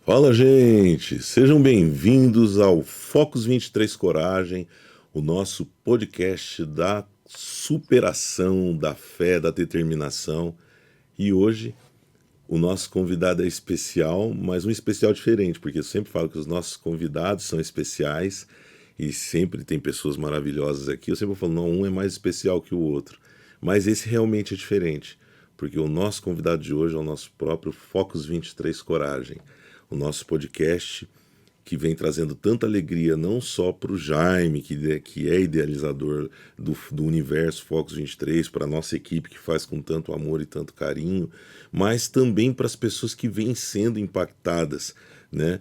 Fala, gente! Sejam bem-vindos ao Focus 23 Coragem, o nosso podcast da superação, da fé, da determinação. E hoje o nosso convidado é especial, mas um especial diferente, porque eu sempre falo que os nossos convidados são especiais e sempre tem pessoas maravilhosas aqui. Eu sempre falo, não, um é mais especial que o outro. Mas esse realmente é diferente, porque o nosso convidado de hoje é o nosso próprio Focus 23 Coragem, o nosso podcast que vem trazendo tanta alegria não só para o Jaime, que é idealizador do universo Focus 23, para a nossa equipe que faz com tanto amor e tanto carinho, mas também para as pessoas que vêm sendo impactadas, né,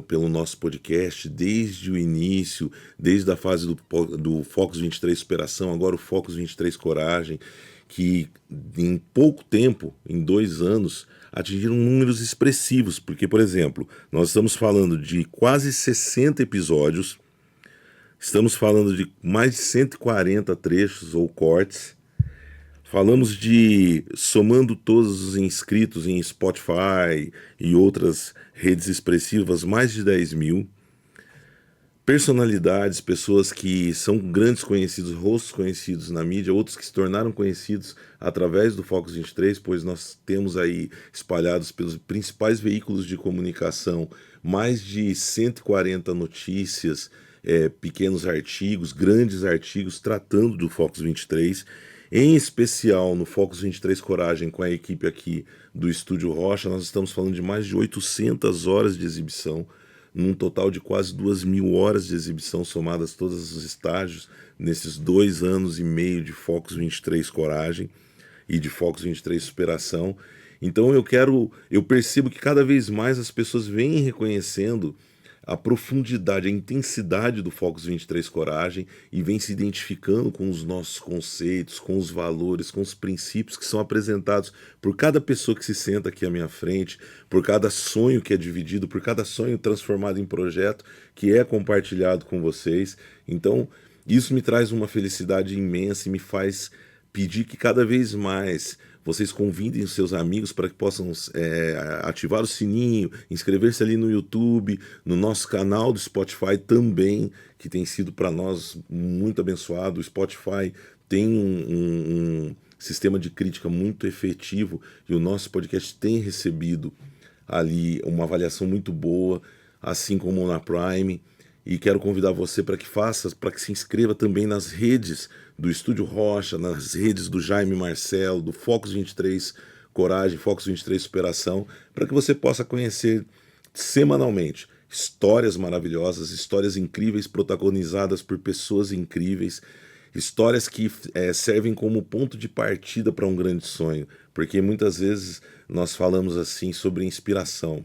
pelo nosso podcast desde o início, desde a fase do Focus 23 Superação, agora o Focus 23 Coragem, que em pouco tempo, em 2 anos, atingiram números expressivos, porque, por exemplo, nós estamos falando de quase 60 episódios, estamos falando de mais de 140 trechos ou cortes, falamos de, somando todos os inscritos em Spotify e outras redes expressivas, mais de 10 mil, personalidades, pessoas que são grandes conhecidos, rostos conhecidos na mídia, outros que se tornaram conhecidos através do Focus 23, pois nós temos aí espalhados pelos principais veículos de comunicação mais de 140 notícias, pequenos artigos, grandes artigos tratando do Focus 23, em especial no Focus 23 Coragem, com a equipe aqui do Estúdio Rocha, nós estamos falando de mais de 800 horas de exibição, num total de quase 2.000 horas de exibição somadas todos os estágios, nesses 2 anos e meio de Focus 23 Coragem e de Focus 23 Superação. Então eu percebo que cada vez mais as pessoas vêm reconhecendo a profundidade, a intensidade do Focus 23 Coragem e vem se identificando com os nossos conceitos, com os valores, com os princípios que são apresentados por cada pessoa que se senta aqui à minha frente, por cada sonho que é dividido, por cada sonho transformado em projeto que é compartilhado com vocês. Então, isso me traz uma felicidade imensa e me faz pedir que cada vez mais vocês convidem os seus amigos para que possam ativar o sininho, inscrever-se ali no YouTube, no nosso canal do Spotify também, que tem sido para nós muito abençoado. O Spotify tem um sistema de crítica muito efetivo e o nosso podcast tem recebido ali uma avaliação muito boa, assim como na Prime. E quero convidar você para que se inscreva também nas redes do Estúdio Rocha, nas redes do Jaime Marcelo, do Focus 23 Coragem, Focus 23 Superação, para que você possa conhecer semanalmente histórias maravilhosas, histórias incríveis protagonizadas por pessoas incríveis, histórias que servem como ponto de partida para um grande sonho, porque muitas vezes nós falamos assim sobre inspiração.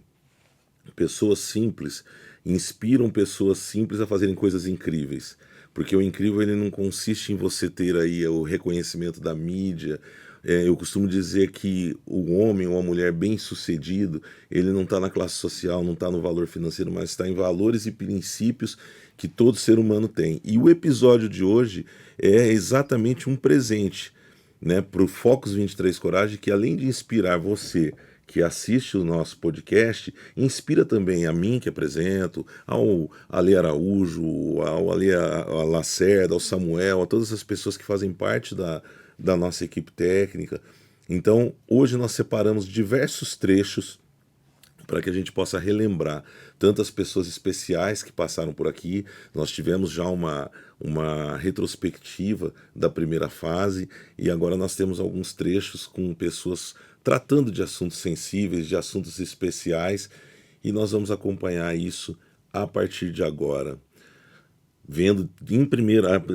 Pessoas simples inspiram pessoas simples a fazerem coisas incríveis, porque o incrível ele não consiste em você ter aí o reconhecimento da mídia. Eu costumo dizer que o homem ou a mulher bem-sucedido, ele não está na classe social, não está no valor financeiro, mas está em valores e princípios que todo ser humano tem. E o episódio de hoje é exatamente um presente, né, para o Focus 23 Coragem, que além de inspirar você que assiste o nosso podcast, inspira também a mim que apresento, ao Ale Araújo, ao Ale Lacerda, ao Samuel, a todas as pessoas que fazem parte da nossa equipe técnica. Então, hoje nós separamos diversos trechos para que a gente possa relembrar tantas pessoas especiais que passaram por aqui. Nós tivemos já uma retrospectiva da primeira fase e agora nós temos alguns trechos com pessoas tratando de assuntos sensíveis, de assuntos especiais, e nós vamos acompanhar isso a partir de agora. Vendo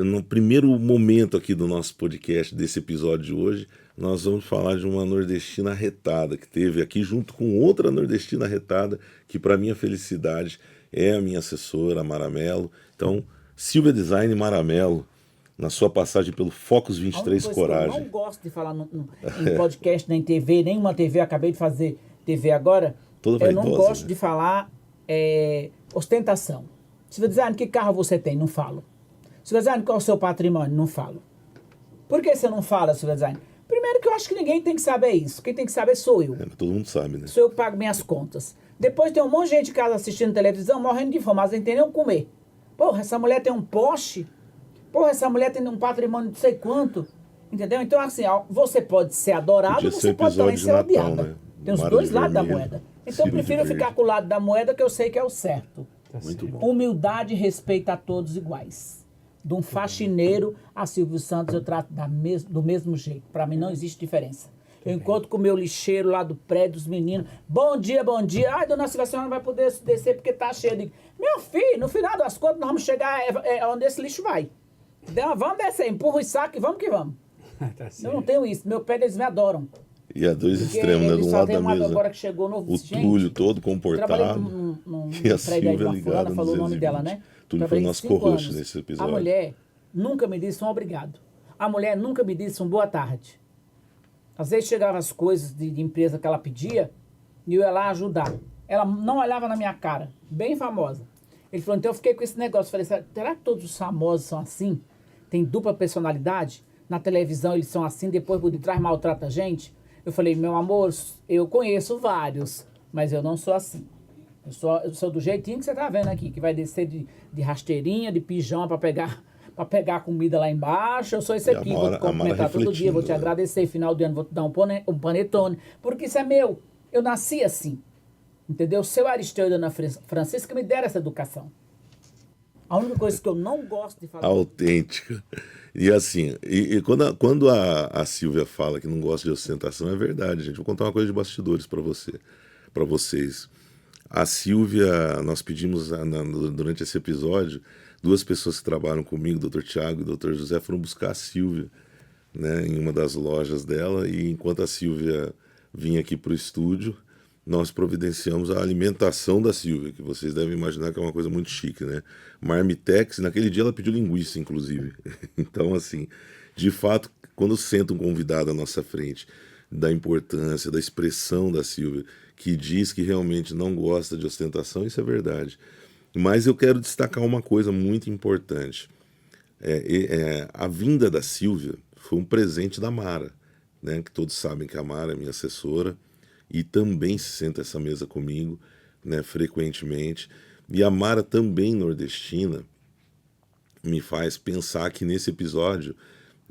no primeiro momento aqui do nosso podcast, desse episódio de hoje, nós vamos falar de uma nordestina arretada que teve aqui junto com outra nordestina arretada, que para minha felicidade é a minha assessora, a Maramelo. Então, Silvia Design Maramelo, na sua passagem pelo Focus 23 Coragem. Eu não gosto de falar em podcast, nem TV, nenhuma TV, acabei de fazer TV agora. Toda eu não vaidosa, gosto né? de falar ostentação. Silvia Design, que carro você tem? Não falo. Silvia Design, qual é o seu patrimônio? Não falo. Por que você não fala, Silvia Design? Primeiro que eu acho que ninguém tem que saber isso. Quem tem que saber sou eu. Todo mundo sabe, né? Sou eu que pago minhas contas. Depois tem um monte de gente em casa assistindo televisão, morrendo de fome, mas não tem nem o que comer. Porra, essa mulher tem um Porsche. Porra, essa mulher tem um patrimônio de não sei quanto. Entendeu? Então, assim, você pode ser adorado, Podia você ser pode também episódio de ser Natal, odiada. né? Tem os Mara dois de lados da vermelho, moeda. Então, eu Ciro de prefiro ficar verde. com o lado da moeda que eu sei que é o certo. Muito bom. Humildade e respeito a todos iguais. De um faxineiro a Silvio Santos eu trato do mesmo jeito. Para mim não existe diferença. Eu encontro com o meu lixeiro lá do prédio, os meninos. Bom dia, bom dia. Ai, dona Silvia, a senhora não vai poder descer porque tá cheio. Eu digo, meu filho, no final das contas nós vamos chegar onde esse lixo vai. Então, vamos descer, empurra os sacos e vamos que vamos. Tá Eu não tenho isso. Meu pé, eles me adoram. E a dois Porque extremos, né? De eles um só lado tem da uma mesa, agora que chegou novo. o Túlio todo Trabalhei comportado. num E a prédio aí de Silvia uma ligada fulana, no falou o nome 220. dela, né? Túlio foi Trabalhei nosso 5 co-host anos. nesse A episódio. mulher nunca me disse um obrigado. A mulher nunca me disse um boa tarde. Às vezes chegavam as coisas de empresa que ela pedia e eu ia lá ajudar. Ela não olhava na minha cara. Bem famosa. Ele falou, então eu fiquei com esse negócio. Falei, será que todos os famosos são assim? Tem dupla personalidade? Na televisão eles são assim, depois por detrás maltrata a gente? Eu falei, meu amor, eu conheço vários, mas eu não sou assim. Eu sou do jeitinho que você tá vendo aqui, que vai descer de rasteirinha, de pijama para pegar comida lá embaixo. Eu sou esse E a aqui, Mara- vou te a Mara cumprimentar todo dia, vou te refletindo, né? agradecer, final de ano vou te dar um panetone, porque isso é meu. Eu nasci assim, entendeu? Seu Aristeu e Dona Francisca me deram essa educação. A única coisa que eu não gosto de falar... Autêntica. E assim, quando a Silvia fala que não gosta de ostentação, é verdade, gente. Vou contar uma coisa de bastidores para vocês. A Silvia, nós pedimos durante esse episódio, 2 pessoas que trabalham comigo, o Dr. Tiago e o Dr. José, foram buscar a Silvia, né, em uma das lojas dela, e enquanto a Silvia vinha aqui para o estúdio, nós providenciamos a alimentação da Silvia, que vocês devem imaginar que é uma coisa muito chique, né? Marmitex, naquele dia ela pediu linguiça, inclusive. Então, assim, de fato, quando senta um convidado à nossa frente, da importância, da expressão da Silvia, que diz que realmente não gosta de ostentação, isso é verdade. Mas eu quero destacar uma coisa muito importante. A vinda da Silvia foi um presente da Mara, né? Que todos sabem que a Mara é minha assessora e também se senta essa mesa comigo, né, frequentemente. E a Mara, também nordestina, me faz pensar que nesse episódio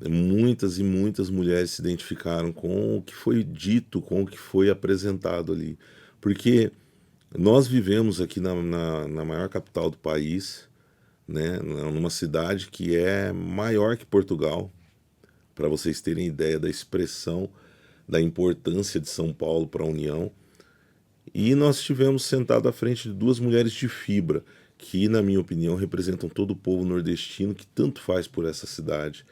muitas e muitas mulheres se identificaram com o que foi dito, com o que foi apresentado ali. Porque nós vivemos aqui na maior capital do país, né, numa cidade que é maior que Portugal, para vocês terem ideia da expressão, da importância de São Paulo para a União. E nós estivemos sentados à frente de 2 mulheres de fibra, que, na minha opinião, representam todo o povo nordestino que tanto faz por essa cidade.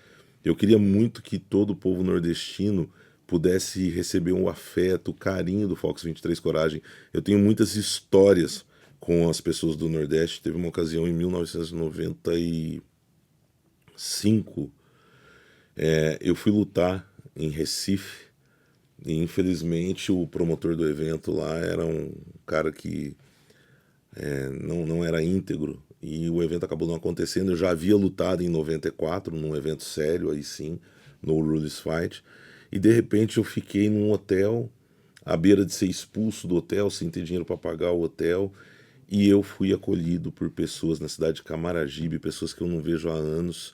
Eu queria muito que todo o povo nordestino pudesse receber um afeto, o carinho do Fox 23 Coragem. Eu tenho muitas histórias com as pessoas do Nordeste. Teve uma ocasião em 1995, eu fui lutar em Recife e, infelizmente, o promotor do evento lá era um cara que não era íntegro e o evento acabou não acontecendo. Eu já havia lutado em 94 num evento sério, aí sim, no Rules Fight, e de repente eu fiquei num hotel à beira de ser expulso do hotel, sem ter dinheiro para pagar o hotel, e eu fui acolhido por pessoas na cidade de Camaragibe, pessoas que eu não vejo há anos,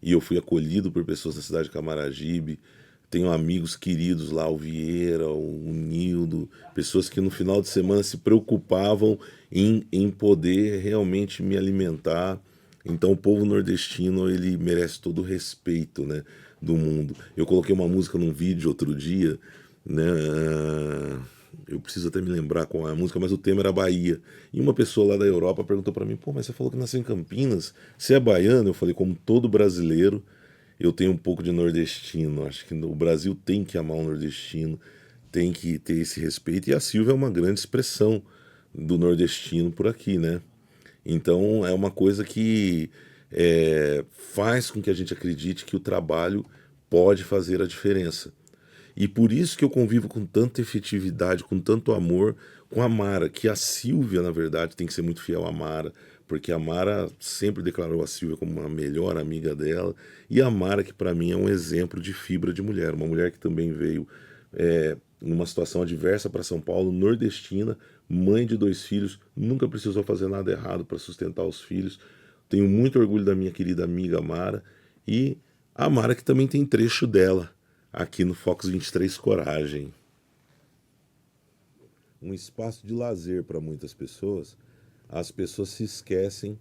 e eu fui acolhido por pessoas na cidade de Camaragibe. Tenho amigos queridos lá, o Vieira, o Nildo, pessoas que no final de semana se preocupavam em poder realmente me alimentar. Então o povo nordestino, ele merece todo o respeito, né, do mundo. Eu coloquei uma música num vídeo outro dia, né, eu preciso até me lembrar qual é a música, mas o tema era Bahia. E uma pessoa lá da Europa perguntou para mim, pô, mas você falou que nasceu em Campinas, você é baiano? Eu falei, como todo brasileiro, eu tenho um pouco de nordestino. Acho que o Brasil tem que amar o nordestino, tem que ter esse respeito. E a Silvia é uma grande expressão do nordestino por aqui, né? Então é uma coisa que faz com que a gente acredite que o trabalho pode fazer a diferença. E por isso que eu convivo com tanta efetividade, com tanto amor com a Mara, que a Silvia, na verdade, tem que ser muito fiel à Mara, porque a Mara sempre declarou a Silvia como a melhor amiga dela, e a Mara, que para mim é um exemplo de fibra de mulher, uma mulher que também veio numa situação adversa para São Paulo, nordestina, mãe de 2 filhos, nunca precisou fazer nada errado para sustentar os filhos. Tenho muito orgulho da minha querida amiga Mara, e a Mara que também tem trecho dela aqui no Fox 23 Coragem. Um espaço de lazer para muitas pessoas, as pessoas se esquecem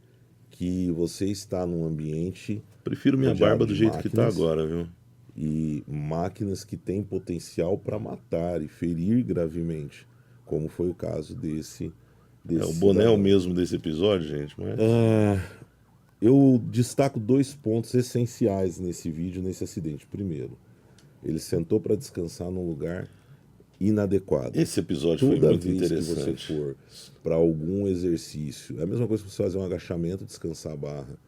que você está num ambiente... Prefiro minha barba do jeito que está agora, viu? E máquinas que têm potencial para matar e ferir gravemente, como foi o caso desse o boné é o mesmo desse episódio, gente, mas... eu destaco 2 pontos essenciais nesse vídeo, nesse acidente. Primeiro, ele sentou para descansar num lugar inadequado. Esse episódio foi muito interessante. Toda vez que você for para algum exercício, é a mesma coisa que você fazer um agachamento, descansar a barra.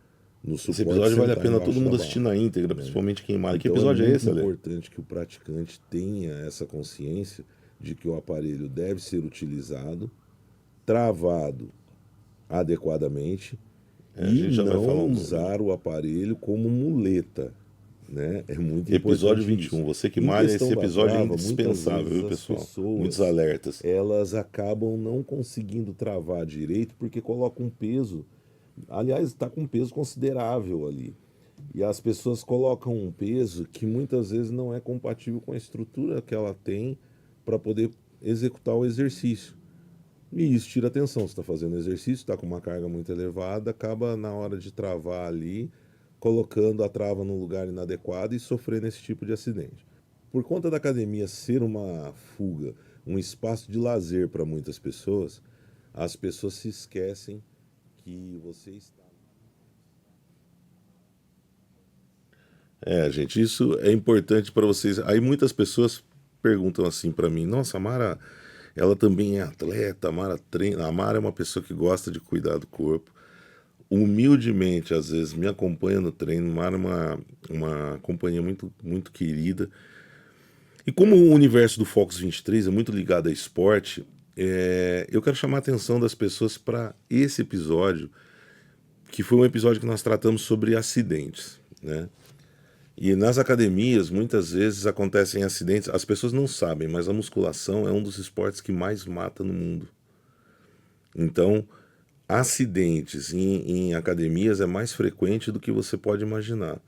No suporte, esse episódio vale a pena todo mundo assistir na íntegra, principalmente quem malha. Que episódio é esse, Ale? É importante que o praticante tenha essa consciência de que o aparelho deve ser utilizado, travado adequadamente, e não usar o aparelho como muleta. Né? É muito episódio 21. Você que malha, esse episódio é indispensável, viu, pessoal? Muitos alertas. Elas acabam não conseguindo travar direito porque colocam um peso. Aliás, está com um peso considerável ali. E as pessoas colocam um peso que muitas vezes não é compatível com a estrutura que ela tem para poder executar o exercício. E isso tira atenção. Você está fazendo exercício, está com uma carga muito elevada, acaba na hora de travar ali, colocando a trava no lugar inadequado e sofrendo esse tipo de acidente. Por conta da academia ser uma fuga, um espaço de lazer para muitas pessoas, as pessoas se esquecem que você está... gente, isso é importante para vocês. Aí muitas pessoas perguntam assim para mim: nossa, a Mara, ela também é atleta, a Mara treina. A Mara é uma pessoa que gosta de cuidar do corpo. Humildemente, às vezes, me acompanha no treino. Mara é uma companhia muito, muito querida. E como o universo do Fox 23 é muito ligado a esporte, eu quero chamar a atenção das pessoas para esse episódio, que foi um episódio que nós tratamos sobre acidentes, né? E nas academias, muitas vezes acontecem acidentes, as pessoas não sabem, mas a musculação é um dos esportes que mais mata no mundo. Então, acidentes em academias é mais frequente do que você pode imaginar.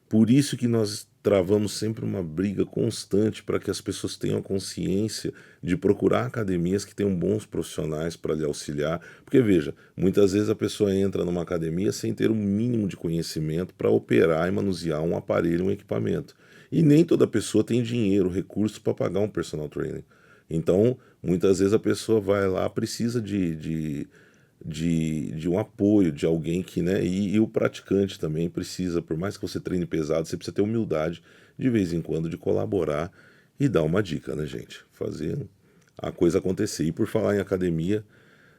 Por isso que nós travamos sempre uma briga constante para que as pessoas tenham consciência de procurar academias que tenham bons profissionais para lhe auxiliar. Porque, veja, muitas vezes a pessoa entra numa academia sem ter o mínimo de conhecimento para operar e manusear um aparelho, um equipamento. E nem toda pessoa tem dinheiro, recursos para pagar um personal trainer. Então, muitas vezes a pessoa vai lá, precisa de um apoio de alguém que, né, e o praticante também precisa, por mais que você treine pesado, você precisa ter humildade de vez em quando de colaborar e dar uma dica, né, gente? Fazer a coisa acontecer. E por falar em academia,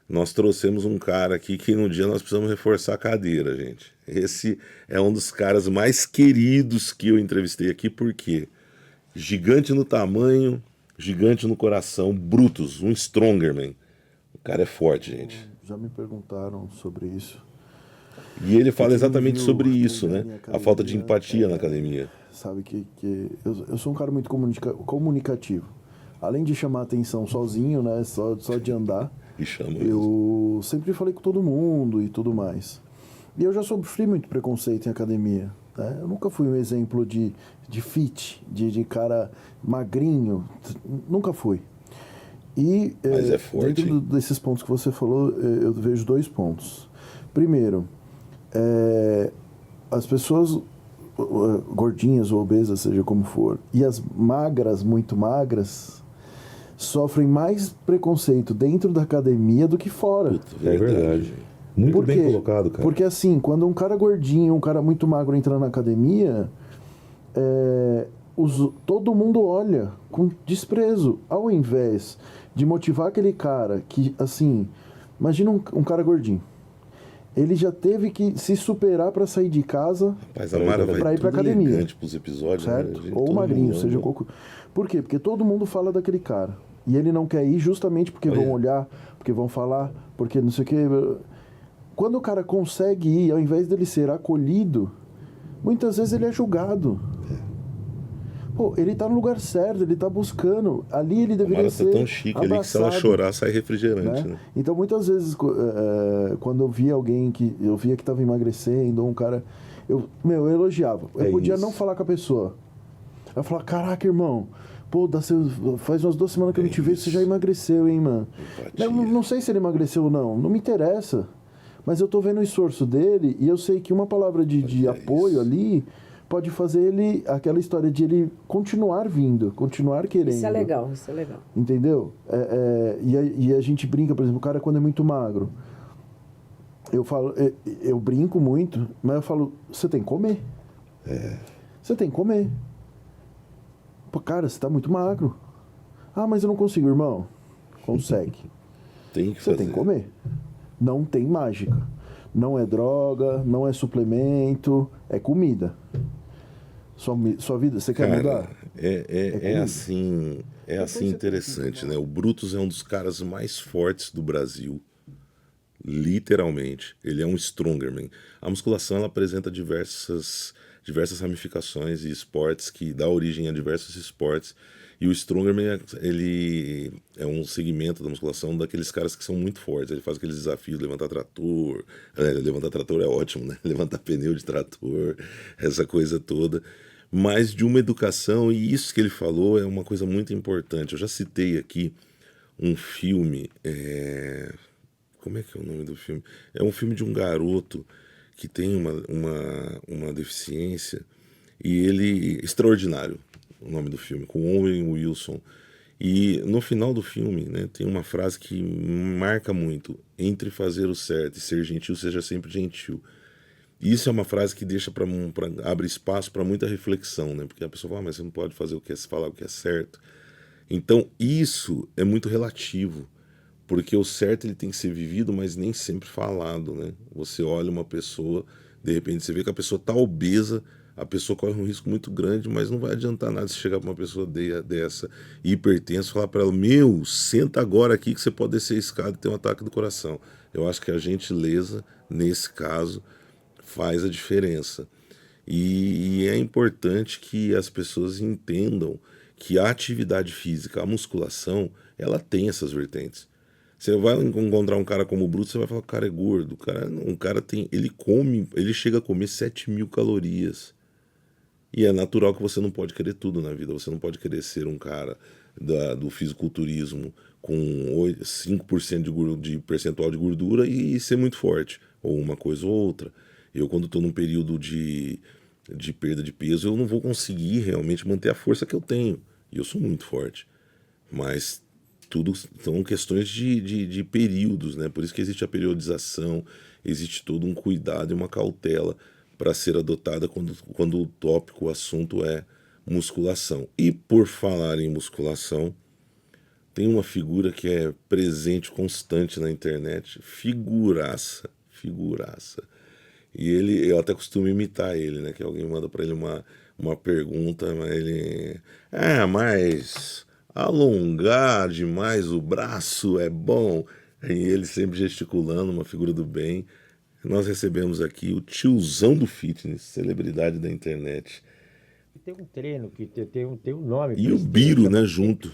nós trouxemos um cara aqui que no dia nós precisamos reforçar a cadeira, gente. Esse é um dos caras mais queridos que eu entrevistei aqui, porque gigante no tamanho, gigante no coração, Brutus, um Strongerman. O cara é forte, gente. Já me perguntaram sobre isso. E ele fala exatamente sobre isso, né? Academia, a falta de empatia na academia. Sabe que eu sou um cara muito comunicativo. Além de chamar atenção sozinho, né? Só de andar. E chama eu sempre falei com todo mundo e tudo mais. E eu já sofri muito preconceito em academia. Né? Eu nunca fui um exemplo de fit, de cara magrinho. Nunca fui. E mas é forte, dentro desses pontos que você falou, eu vejo 2 pontos. Primeiro, as pessoas gordinhas ou obesas, seja como for, e as magras, muito magras, sofrem mais preconceito dentro da academia do que fora. É verdade. Muito bem colocado, cara. Porque assim, quando um cara gordinho, um cara muito magro entra na academia, todo mundo olha com desprezo, ao invés de motivar aquele cara que, assim, imagina um cara gordinho. Ele já teve que se superar para sair de casa para ir para academia. Pros episódios, certo? Né? Ou magrinho, seja qualquer. Por quê? Porque todo mundo fala daquele cara. E ele não quer ir justamente porque vão olhar, porque vão falar, porque não sei o quê. Quando o cara consegue ir, ao invés dele ser acolhido, muitas vezes ele é julgado. Pô, ele tá no lugar certo, ele tá buscando. Ali ele A deveria Mara ser tá tão chique ali que se ela abraçado, chorar, sai refrigerante, né? né? Então, muitas vezes, quando eu via alguém que eu via que estava emagrecendo, ou um cara, eu elogiava. Eu podia não falar com a pessoa. Eu falava, caraca, irmão, pô, faz umas 2 semanas que eu não te vejo, você já emagreceu, hein, mano? Empatia. Eu não sei se ele emagreceu ou não me interessa. Mas eu tô vendo o esforço dele e eu sei que uma palavra de apoio ali pode fazer ele, aquela história de ele continuar vindo, continuar querendo. Isso é legal, isso é legal. Entendeu? E a gente brinca, por exemplo, o cara quando é muito magro, eu falo, eu brinco muito, mas eu falo, você tem que comer. Você tem que comer. Pô, cara, você tá muito magro. Ah, mas eu não consigo, irmão. Consegue. Tem que Você fazer. tem que comer. Não tem mágica. Não é droga, não é suplemento, é comida. Sua vida, você quer mudar? É assim interessante, né? O Brutus é um dos caras mais fortes do Brasil, literalmente. Ele é um strongman. A musculação ela apresenta diversas ramificações e esportes que dá origem a diversos esportes. E o strongman ele é um segmento da musculação daqueles caras que são muito fortes. Ele faz aqueles desafios, levantar trator. Levantar trator é ótimo, né? Levantar pneu de trator, essa coisa toda. Mas de uma educação, e isso que ele falou é uma coisa muito importante. Eu já citei aqui um filme, como é que é o nome do filme? É um filme de um garoto que tem uma deficiência e ele... Extraordinário, o nome do filme, com o Owen Wilson. E no final do filme, né, tem uma frase que marca muito: entre fazer o certo e ser gentil, seja sempre gentil. Isso é uma frase que deixa abre espaço para muita reflexão, né? Porque a pessoa fala, mas você não pode falar o que é certo. Então isso é muito relativo, porque o certo ele tem que ser vivido, mas nem sempre falado, né? Você olha uma pessoa, de repente você vê que a pessoa está obesa, a pessoa corre um risco muito grande, mas não vai adiantar nada se chegar para uma pessoa dessa hipertensa e falar para ela, senta agora aqui que você pode descer a escada e ter um ataque do coração. Eu acho que a gentileza, nesse caso, faz a diferença. E é importante que as pessoas entendam que a atividade física, a musculação, ela tem essas vertentes. Você vai encontrar um cara como o Bruto, você vai falar que o cara é gordo. Ele chega a comer 7.000 calorias. E é natural que você não pode querer tudo na vida. Você não pode querer ser um cara do fisiculturismo com 5% de percentual de gordura e ser muito forte. Ou uma coisa ou outra. Eu, quando estou num período de perda de peso, eu não vou conseguir realmente manter a força que eu tenho. E eu sou muito forte. Mas tudo são questões de períodos, né? Por isso que existe a periodização, existe todo um cuidado e uma cautela para ser adotada quando o tópico, o assunto é musculação. E por falar em musculação, tem uma figura que é presente, constante na internet, figuraça. E eu até costumo imitar ele, né? Que alguém manda para ele uma pergunta, mas ele... mas alongar demais o braço é bom. E ele sempre gesticulando, uma figura do bem. Nós recebemos aqui o tiozão do fitness, celebridade da internet. Tem um treino que tem um nome. E o Biro, né, junto.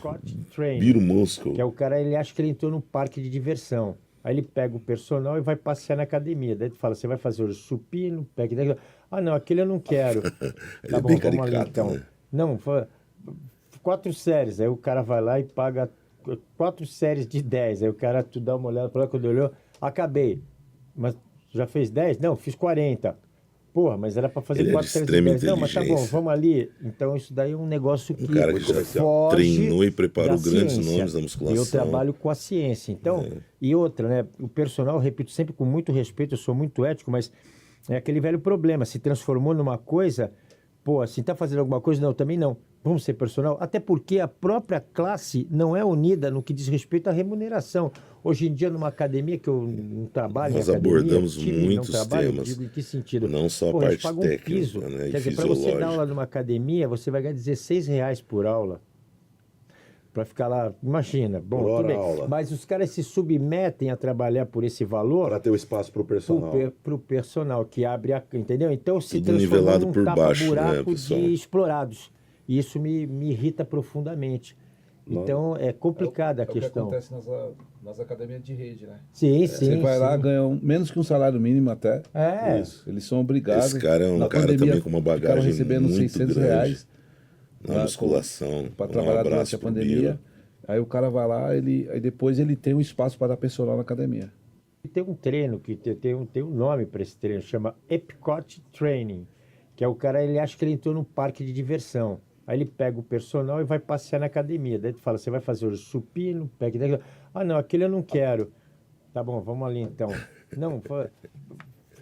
Biro Moscow. Que é o cara, ele acha que ele entrou num parque de diversão. Aí ele pega o personal e vai passear na academia. Daí tu fala, você vai fazer o supino, pega... Ah, não, aquele eu não quero. Ele Tá é bom, bem vamos ali caricato, então. né? Não, 4 séries. Aí o cara vai lá e paga 4 séries de 10. Aí o cara, tu dá uma olhada, quando olhou, acabei. Mas já fez 10? Não, fiz 40. Porra, mas era para fazer Ele 4 de séries de extrema 10. Não, mas tá bom, inteligência. vamos ali. Então isso daí é um negócio que Um cara que já foge treinou e preparou da grandes ciência. nomes da musculação. E eu trabalho com a ciência. Então, e outra, né? O personal, eu repito sempre com muito respeito, eu sou muito ético, mas é aquele velho problema. Se transformou numa coisa, pô, assim, tá fazendo alguma coisa? Não, também não. Vamos ser personal? Até porque a própria classe não é unida no que diz respeito à remuneração. Hoje em dia, numa academia que eu não trabalho, Nós em academia, abordamos time, muitos não trabalho, temas. Digo, em que sentido? Não só a Pô, eles parte pagam técnica, piso. né, e Quer dizer, para você dar fisiológica. aula numa academia, você vai ganhar R$16 por aula. Para ficar lá, imagina. Bom, Por hora tudo bem. aula. Mas os caras se submetem a trabalhar por esse valor Para ter o espaço para o personal. para o personal que abre a... Entendeu? Então se Tudo transformou nivelado num por baixo, né, tapa-buraco pessoal? de explorados. E isso me irrita profundamente. Então, é complicada a É o que questão. acontece nas academias de rede, né? Sim, Você sim, vai lá, sim. ganha menos que um salário mínimo até. É, Isso. Eles são obrigados. Esse cara é um Na cara pandemia, também com uma ficaram bagagem recebendo muito 600 grande reais na musculação. para Um trabalhar durante abraço a pro pandemia. Biro. Aí o cara vai lá, aí depois ele tem um espaço para dar personal na academia. e tem um treino que tem um nome para esse treino, chama Epcot Training, que é o cara, ele acha que ele entrou num parque de diversão. Aí ele pega o personal e vai passear na academia. Daí tu fala, você vai fazer hoje supino, pega... Ah, não, aquele eu não quero. Tá bom, vamos ali então. Não,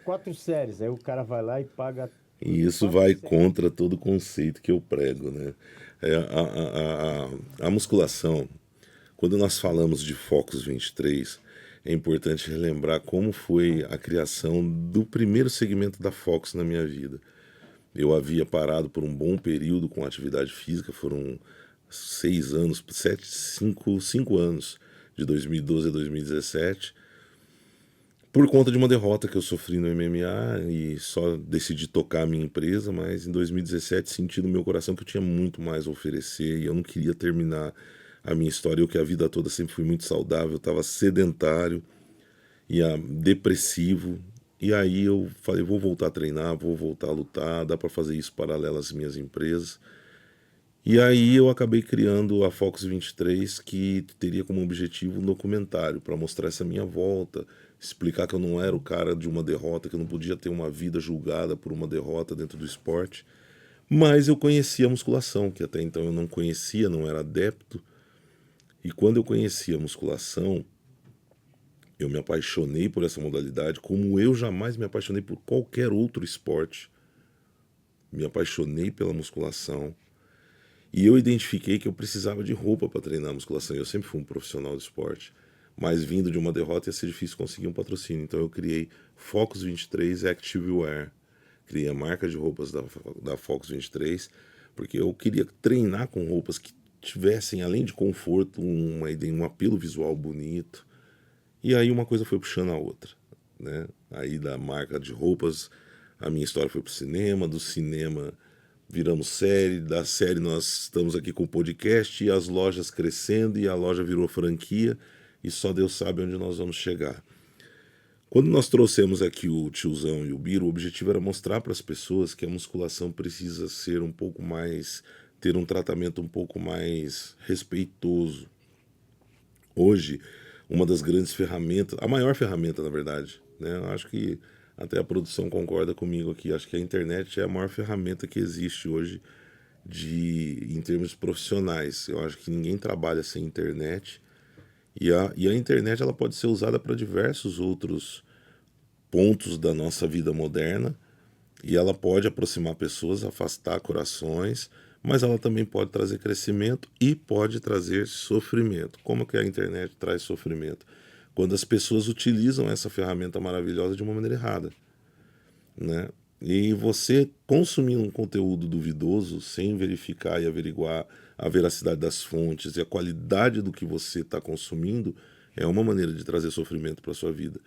4 séries. Aí o cara vai lá e paga... E isso vai contra todo o conceito que eu prego, né? A musculação, quando nós falamos de Focus 23, é importante relembrar como foi a criação do primeiro segmento da Focus na minha vida. Eu havia parado por um bom período com atividade física, foram 6 anos, 5 anos, de 2012 a 2017, por conta de uma derrota que eu sofri no MMA e só decidi tocar a minha empresa, mas em 2017 senti no meu coração que eu tinha muito mais a oferecer e eu não queria terminar a minha história. Eu que a vida toda sempre fui muito saudável, estava sedentário e depressivo. E aí eu falei, vou voltar a treinar, vou voltar a lutar, dá para fazer isso paralelo às minhas empresas. E aí eu acabei criando a Focus 23, que teria como objetivo um documentário para mostrar essa minha volta, explicar que eu não era o cara de uma derrota, que eu não podia ter uma vida julgada por uma derrota dentro do esporte. Mas eu conhecia a musculação, que até então eu não conhecia, não era adepto. E quando eu conheci a musculação, eu me apaixonei por essa modalidade, como eu jamais me apaixonei por qualquer outro esporte. Me apaixonei pela musculação. E eu identifiquei que eu precisava de roupa para treinar a musculação. Eu sempre fui um profissional do esporte, mas vindo de uma derrota ia ser difícil conseguir um patrocínio. Então eu criei Focus 23 Active Wear. Criei a marca de roupas da Focus 23, porque eu queria treinar com roupas que tivessem, além de conforto, um apelo visual bonito. E aí uma coisa foi puxando a outra, né? Aí da marca de roupas, a minha história foi pro cinema, do cinema viramos série, da série nós estamos aqui com o podcast e as lojas crescendo e a loja virou franquia e só Deus sabe onde nós vamos chegar. Quando nós trouxemos aqui o Tiozão e o Biro, o objetivo era mostrar para as pessoas que a musculação precisa ser um pouco mais, ter um tratamento um pouco mais respeitoso. Hoje, uma das grandes ferramentas, a maior ferramenta, na verdade, né? Eu acho que até a produção concorda comigo aqui, acho que a internet é a maior ferramenta que existe hoje em termos profissionais. Eu acho que ninguém trabalha sem internet e a internet ela pode ser usada para diversos outros pontos da nossa vida moderna e ela pode aproximar pessoas, afastar corações, mas ela também pode trazer crescimento e pode trazer sofrimento. Como que a internet traz sofrimento? Quando as pessoas utilizam essa ferramenta maravilhosa de uma maneira errada, né? E você consumindo um conteúdo duvidoso, sem verificar e averiguar a veracidade das fontes e a qualidade do que você está consumindo, é uma maneira de trazer sofrimento para a sua vida.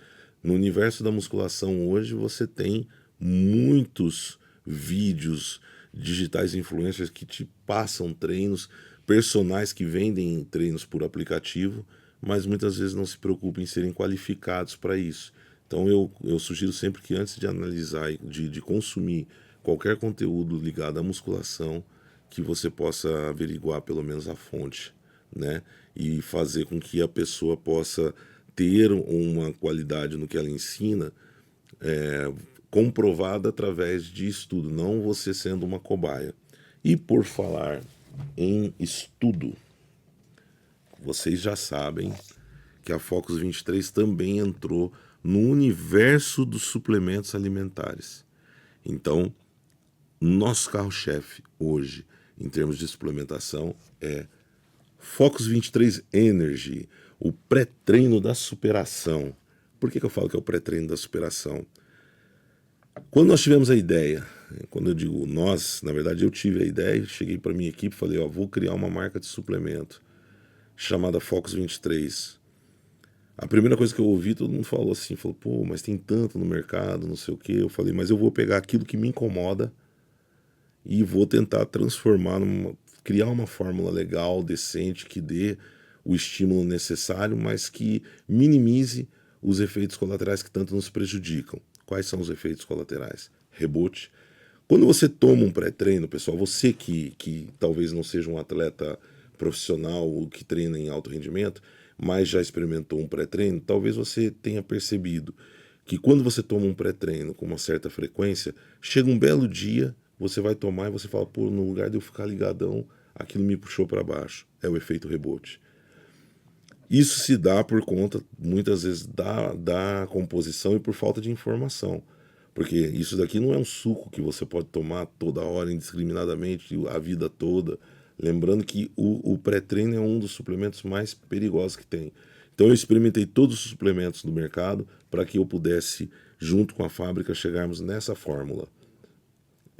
No universo da musculação hoje, você tem muitos vídeos digitais influencers que te passam treinos, personagens que vendem treinos por aplicativo, mas muitas vezes não se preocupam em serem qualificados para isso. Então eu sugiro sempre que antes de analisar, de consumir qualquer conteúdo ligado à musculação, que você possa averiguar pelo menos a fonte, né? E fazer com que a pessoa possa ter uma qualidade no que ela ensina comprovada através de estudo, não você sendo uma cobaia. E por falar em estudo, vocês já sabem que a Focus 23 também entrou no universo dos suplementos alimentares. Então, nosso carro-chefe hoje, em termos de suplementação, é Focus 23 Energy, o pré-treino da superação. Por que eu falo que é o pré-treino da superação? Quando nós tivemos a ideia, quando eu digo nós, na verdade eu tive a ideia, cheguei para minha equipe e falei, vou criar uma marca de suplemento chamada Focus 23. A primeira coisa que eu ouvi, todo mundo falou assim, pô, mas tem tanto no mercado, não sei o quê. Eu falei, mas eu vou pegar aquilo que me incomoda e vou tentar transformar, criar uma fórmula legal, decente, que dê o estímulo necessário, mas que minimize os efeitos colaterais que tanto nos prejudicam. Quais são os efeitos colaterais? Rebote. Quando você toma um pré-treino, pessoal, você que talvez não seja um atleta profissional ou que treina em alto rendimento, mas já experimentou um pré-treino, talvez você tenha percebido que quando você toma um pré-treino com uma certa frequência, chega um belo dia, você vai tomar e você fala, pô, no lugar de eu ficar ligadão, aquilo me puxou para baixo. É o efeito rebote. Isso se dá por conta, muitas vezes, da composição e por falta de informação. Porque isso daqui não é um suco que você pode tomar toda hora, indiscriminadamente, a vida toda. Lembrando que o pré-treino é um dos suplementos mais perigosos que tem. Então eu experimentei todos os suplementos do mercado para que eu pudesse, junto com a fábrica, chegarmos nessa fórmula.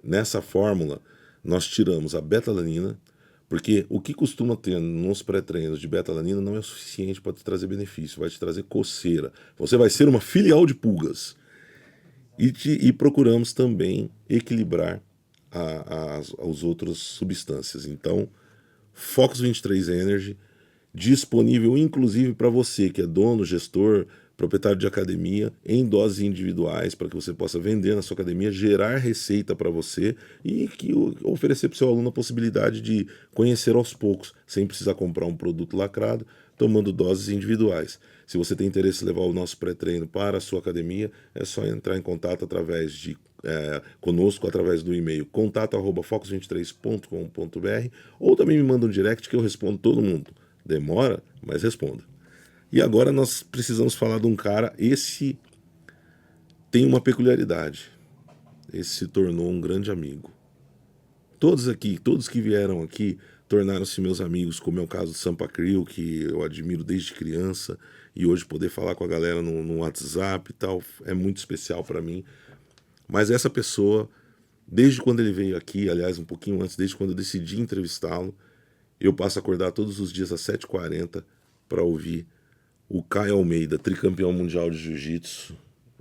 Nessa fórmula, nós tiramos a betalanina, porque o que costuma ter nos pré-treinos de betalanina não é o suficiente para te trazer benefício, vai te trazer coceira. Você vai ser uma filial de pulgas. E procuramos também equilibrar as outras substâncias. Então, Focus 23 Energy, disponível inclusive para você que é dono, gestor, proprietário de academia, em doses individuais, para que você possa vender na sua academia, gerar receita para você e oferecer para o seu aluno a possibilidade de conhecer aos poucos, sem precisar comprar um produto lacrado, tomando doses individuais. Se você tem interesse em levar o nosso pré-treino para a sua academia, é só entrar em contato conosco através do e-mail contato@focus23.com.br ou também me manda um direct que eu respondo todo mundo. Demora, mas respondo. E agora nós precisamos falar de um cara, esse tem uma peculiaridade. Esse se tornou um grande amigo. Todos que vieram aqui, tornaram-se meus amigos, como é o caso do Sampa Crio, que eu admiro desde criança, e hoje poder falar com a galera no WhatsApp e tal, é muito especial para mim. Mas essa pessoa, desde quando ele veio aqui, aliás, um pouquinho antes, desde quando eu decidi entrevistá-lo, eu passo a acordar todos os dias às 7h40 para ouvir o Caio Almeida, tricampeão mundial de jiu-jitsu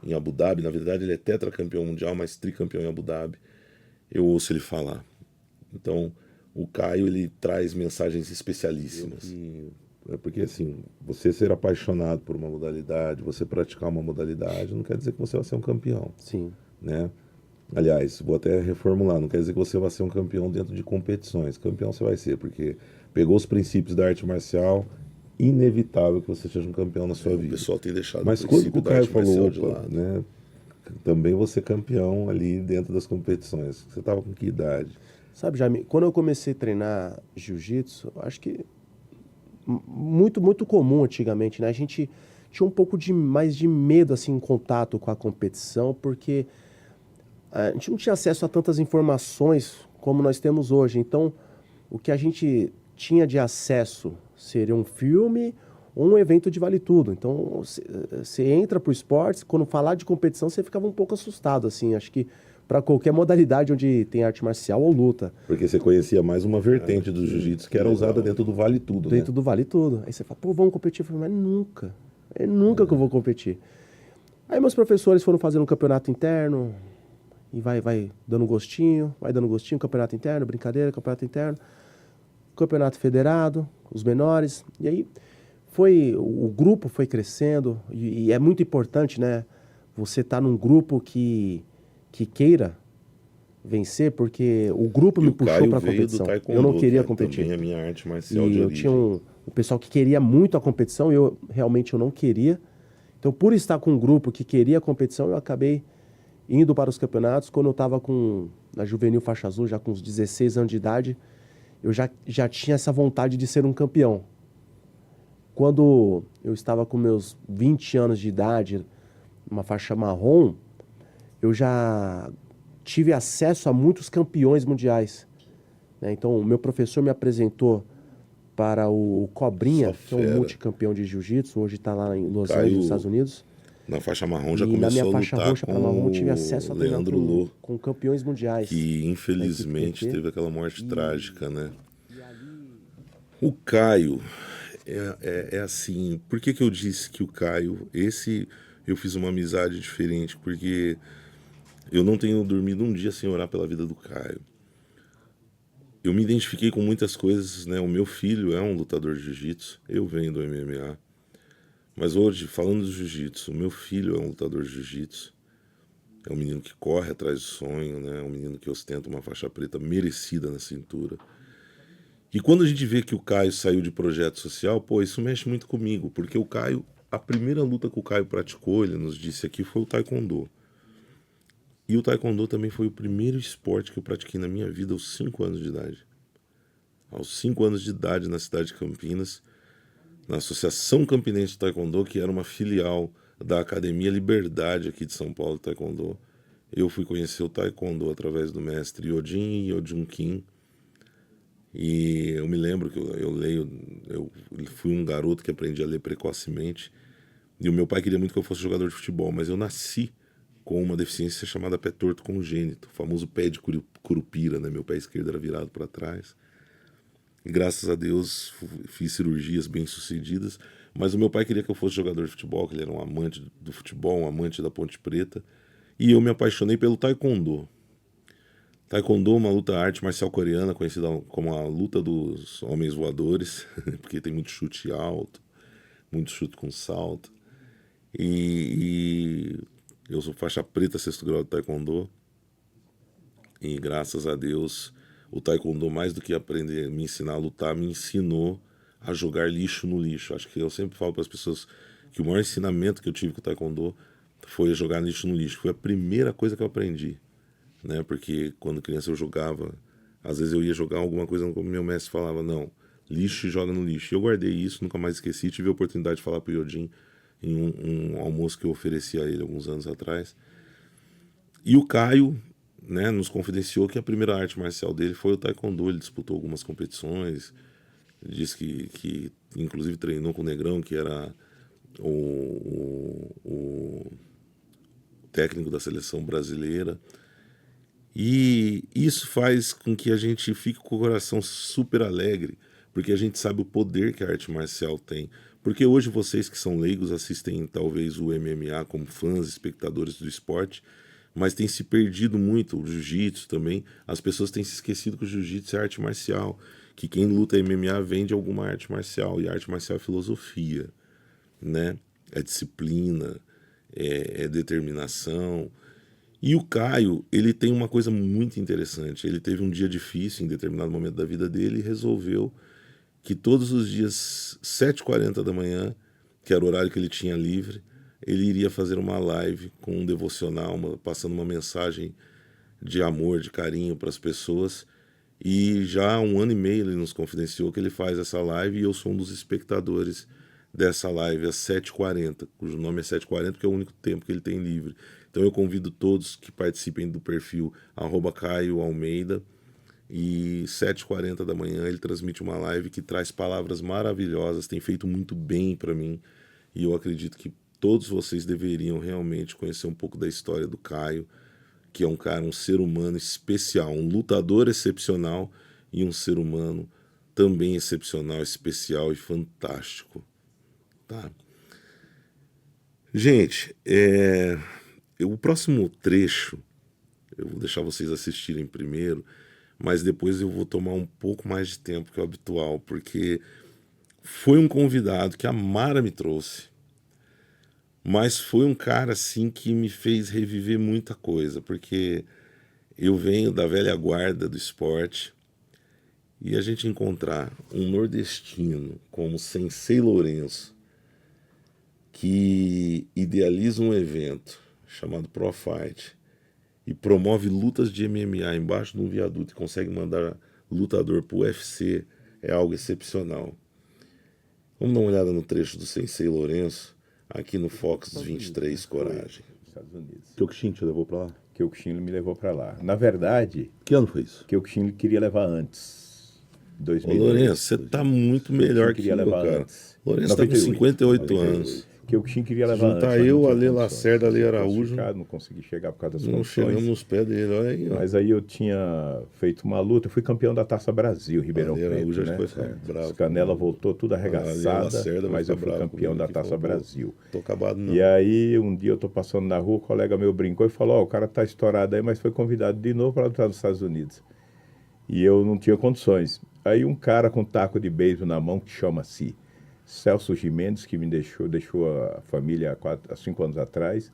em Abu Dhabi. Na verdade, ele é tetracampeão mundial, mas tricampeão em Abu Dhabi. Eu ouço ele falar. Então, o Caio, ele traz mensagens especialíssimas. É porque, assim, você ser apaixonado por uma modalidade, você praticar uma modalidade, não quer dizer que você vai ser um campeão. Sim. Né? Aliás, vou até reformular, não quer dizer que você vai ser um campeão dentro de competições. Campeão você vai ser, porque pegou os princípios da arte marcial, inevitável que você seja um campeão na sua vida. O pessoal tem deixado Mas o quando princípio o da Caio arte falou, marcial de lado. né, também vou ser campeão ali dentro das competições. Você estava com que idade? Sabe, Jaime, quando eu comecei a treinar jiu-jitsu, acho que muito comum antigamente, né? A gente tinha um pouco mais de medo, assim, em contato com a competição, porque a gente não tinha acesso a tantas informações como nós temos hoje. Então, o que a gente tinha de acesso seria um filme ou um evento de vale tudo. Então, você entra pro esporte, quando falar de competição, você ficava um pouco assustado, assim. Acho que para qualquer modalidade onde tem arte marcial ou luta. Porque você conhecia mais uma vertente do jiu-jitsu que era usada dentro do vale tudo, Dentro do vale tudo. Aí você fala, pô, vamos competir? Eu falei, mas nunca. É nunca que eu vou competir. Aí meus professores foram fazendo um campeonato interno, e vai dando gostinho, campeonato interno, brincadeira, campeonato interno, campeonato federado, os menores. E aí o grupo foi crescendo, e é muito importante, né? Você tá num grupo que queira vencer, porque o grupo me puxou para a competição. Eu não queria competir. Também a minha arte marcial E de eu origem. tinha um pessoal que queria muito a competição, e eu realmente não queria. Então, por estar com um grupo que queria a competição, eu acabei indo para os campeonatos. Quando eu estava na Juvenil Faixa Azul, já com uns 16 anos de idade, eu já tinha essa vontade de ser um campeão. Quando eu estava com meus 20 anos de idade, uma faixa marrom, eu já tive acesso a muitos campeões mundiais, né? Então, o meu professor me apresentou para o Cobrinha, que é um multicampeão de jiu-jitsu, hoje está lá em Los Angeles, nos Estados Unidos. Na faixa marrom já E começou na minha a faixa lutar roxa para marrom, eu tive acesso a treinar Leandro Lô, com campeões mundiais. que infelizmente PT. teve aquela morte trágica, né? O Caio é assim, por que eu disse que o Caio, eu fiz uma amizade diferente, porque eu não tenho dormido um dia sem orar pela vida do Caio. eu me identifiquei com muitas coisas, né? O meu filho é um lutador de jiu-jitsu, eu venho do MMA. Mas hoje, falando do jiu-jitsu, o meu filho é um lutador de jiu-jitsu. É um menino que corre atrás do sonho, né? É um menino que ostenta uma faixa preta merecida na cintura. E quando a gente vê que o Caio saiu de projeto social, pô, isso mexe muito comigo, porque o Caio, a primeira luta que o Caio praticou, ele nos disse aqui, foi o Taekwondo. E o Taekwondo também foi o primeiro esporte que eu pratiquei na minha vida aos 5 anos de idade. Aos 5 anos de idade, na cidade de Campinas, na Associação Campinense de Taekwondo, que era uma filial da Academia Liberdade aqui de São Paulo, Taekwondo. Eu fui conhecer o Taekwondo através do mestre Yodin e Yodin Kim. E eu me lembro que eu fui um garoto que aprendi a ler precocemente. E o meu pai queria muito que eu fosse jogador de futebol, mas eu nasci com uma deficiência chamada pé torto congênito, o famoso pé de curupira, né? Meu pé esquerdo era virado para trás. E graças a Deus fiz cirurgias bem-sucedidas, mas o meu pai queria que eu fosse jogador de futebol, que ele era um amante do futebol, um amante da Ponte Preta, e eu me apaixonei pelo Taekwondo. Taekwondo é uma luta arte marcial coreana, conhecida como a luta dos homens voadores, porque tem muito chute alto, muito chute com salto. E eu sou faixa preta, 6º grau de Taekwondo, e graças a Deus o Taekwondo, mais do que aprender, me ensinar a lutar, me ensinou a jogar lixo no lixo. Acho que eu sempre falo para as pessoas que o maior ensinamento que eu tive com o Taekwondo foi jogar lixo no lixo. Foi a primeira coisa que eu aprendi, né? Porque quando criança eu jogava, às vezes eu ia jogar alguma coisa, como meu mestre falava, não, lixo joga no lixo. E eu guardei isso, nunca mais esqueci. Tive a oportunidade de falar para o Yodin em um almoço que eu ofereci a ele alguns anos atrás. E o Caio, né, nos confidenciou que a primeira arte marcial dele foi o Taekwondo. Ele disputou algumas competições, ele disse que inclusive treinou com o Negrão, que era o técnico da seleção brasileira. E isso faz com que a gente fique com o coração super alegre, porque a gente sabe o poder que a arte marcial tem. Porque hoje vocês que são leigos assistem talvez o MMA como fãs, espectadores do esporte, mas tem se perdido muito o jiu-jitsu também. As pessoas têm se esquecido que o jiu-jitsu é arte marcial, que quem luta MMA vem de alguma arte marcial, e a arte marcial é filosofia, né? É disciplina, é determinação. E o Caio, ele tem uma coisa muito interessante. Ele teve um dia difícil em determinado momento da vida dele e resolveu que todos os dias, 7h40 da manhã, que era o horário que ele tinha livre, ele iria fazer uma live com um devocional, passando uma mensagem de amor, de carinho para as pessoas. E já há 1 ano e meio ele nos confidenciou que ele faz essa live, e eu sou um dos espectadores dessa live às 7h40, cujo nome é 7h40 porque é o único tempo que ele tem livre. Então eu convido todos que participem do perfil @Caio Almeida, e 7h40 da manhã ele transmite uma live que traz palavras maravilhosas, tem feito muito bem para mim, e eu acredito que todos vocês deveriam realmente conhecer um pouco da história do Caio, que é um cara, um ser humano especial, um lutador excepcional e um ser humano também excepcional, especial e fantástico, tá? Gente, o próximo trecho eu vou deixar vocês assistirem primeiro, mas depois eu vou tomar um pouco mais de tempo que o habitual, porque foi um convidado que a Mara me trouxe, mas foi um cara assim que me fez reviver muita coisa, porque eu venho da velha guarda do esporte, e a gente encontrar um nordestino como Sensei Lourenço, que idealiza um evento chamado Pro Fight e promove lutas de MMA embaixo de um viaduto e consegue mandar lutador pro UFC, é algo excepcional. Vamos dar uma olhada no trecho do Sensei Lourenço aqui no Fox 23 Coragem. Estados Unidos. Kyokushin te levou pra lá? Kyokushin me levou para lá. Na verdade, Que ano foi isso? Kyokushin queria levar antes. Ô 2002. Lourenço, você tá muito melhor que queria eu, levar cara. antes. Lourenço tá com 58 anos. Kyokushin queria levar Juntar antes. mas eu, não tinha Ale condições. Lacerda, Ale Araújo. Classificado, não consegui chegar por causa das Não condições. chegamos nos pés dele, olha aí, ó. Mas aí eu tinha feito uma luta, eu fui campeão da Taça Brasil, Ribeirão Ale Preto, Araújo, né? acho que foi bravo. As Canela voltou tudo arregaçada, Lacerda vai mas eu ficar fui bravo campeão comigo da que Taça falou. Brasil. Tô acabado não. E aí, um dia eu tô passando na rua, o colega meu brincou e falou, ó, o cara tá estourado aí, mas foi convidado de novo para lutar nos Estados Unidos. E eu não tinha condições. Aí um cara com taco de beisebol na mão, que chama-se Celso Gimenez, que me deixou a família há 5 anos atrás.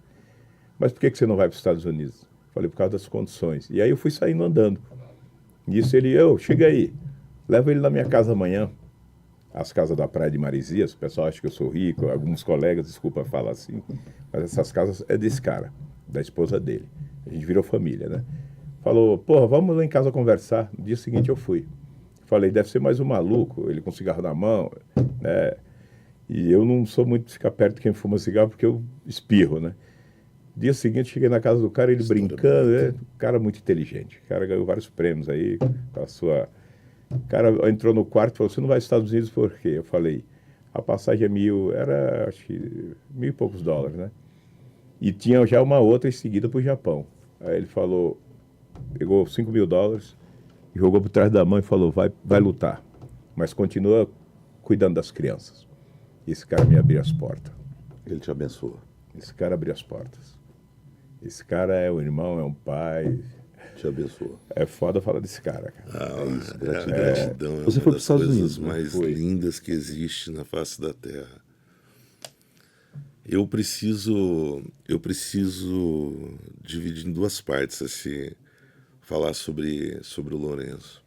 Mas por que você não vai para os Estados Unidos? Falei, por causa das condições. E aí eu fui saindo andando. Nisso ele, chega aí, leva ele na minha casa amanhã. As casas da Praia de Marizias, o pessoal acha que eu sou rico, alguns colegas, desculpa falar assim, mas essas casas é desse cara, da esposa dele. A gente virou família, né? Falou, porra, vamos lá em casa conversar. No dia seguinte eu fui. Falei, deve ser mais um maluco, ele com cigarro na mão, né? E eu não sou muito de ficar perto de quem fuma cigarro porque eu espirro, né? Dia seguinte cheguei na casa do cara, ele brincando, cara muito inteligente. O cara ganhou vários prêmios aí, com a sua... O cara entrou no quarto e falou, você não vai aos Estados Unidos por quê? Eu falei, a passagem é era acho que $1.000 e poucos, né? E tinha já uma outra em seguida para o Japão. Aí ele falou, pegou $5.000 e jogou por trás da mão e falou, vai lutar, mas continua cuidando das crianças. E esse cara me abriu as portas. Ele te abençoa. Esse cara abriu as portas. Esse cara é um irmão, é um pai. Te abençoa. É foda falar desse cara, cara. Gratidão é Você uma foi das pros Estados coisas Unidos, né? mais lindas que existe na face da Terra. Eu preciso dividir em 2 partes falar sobre o Lourenço.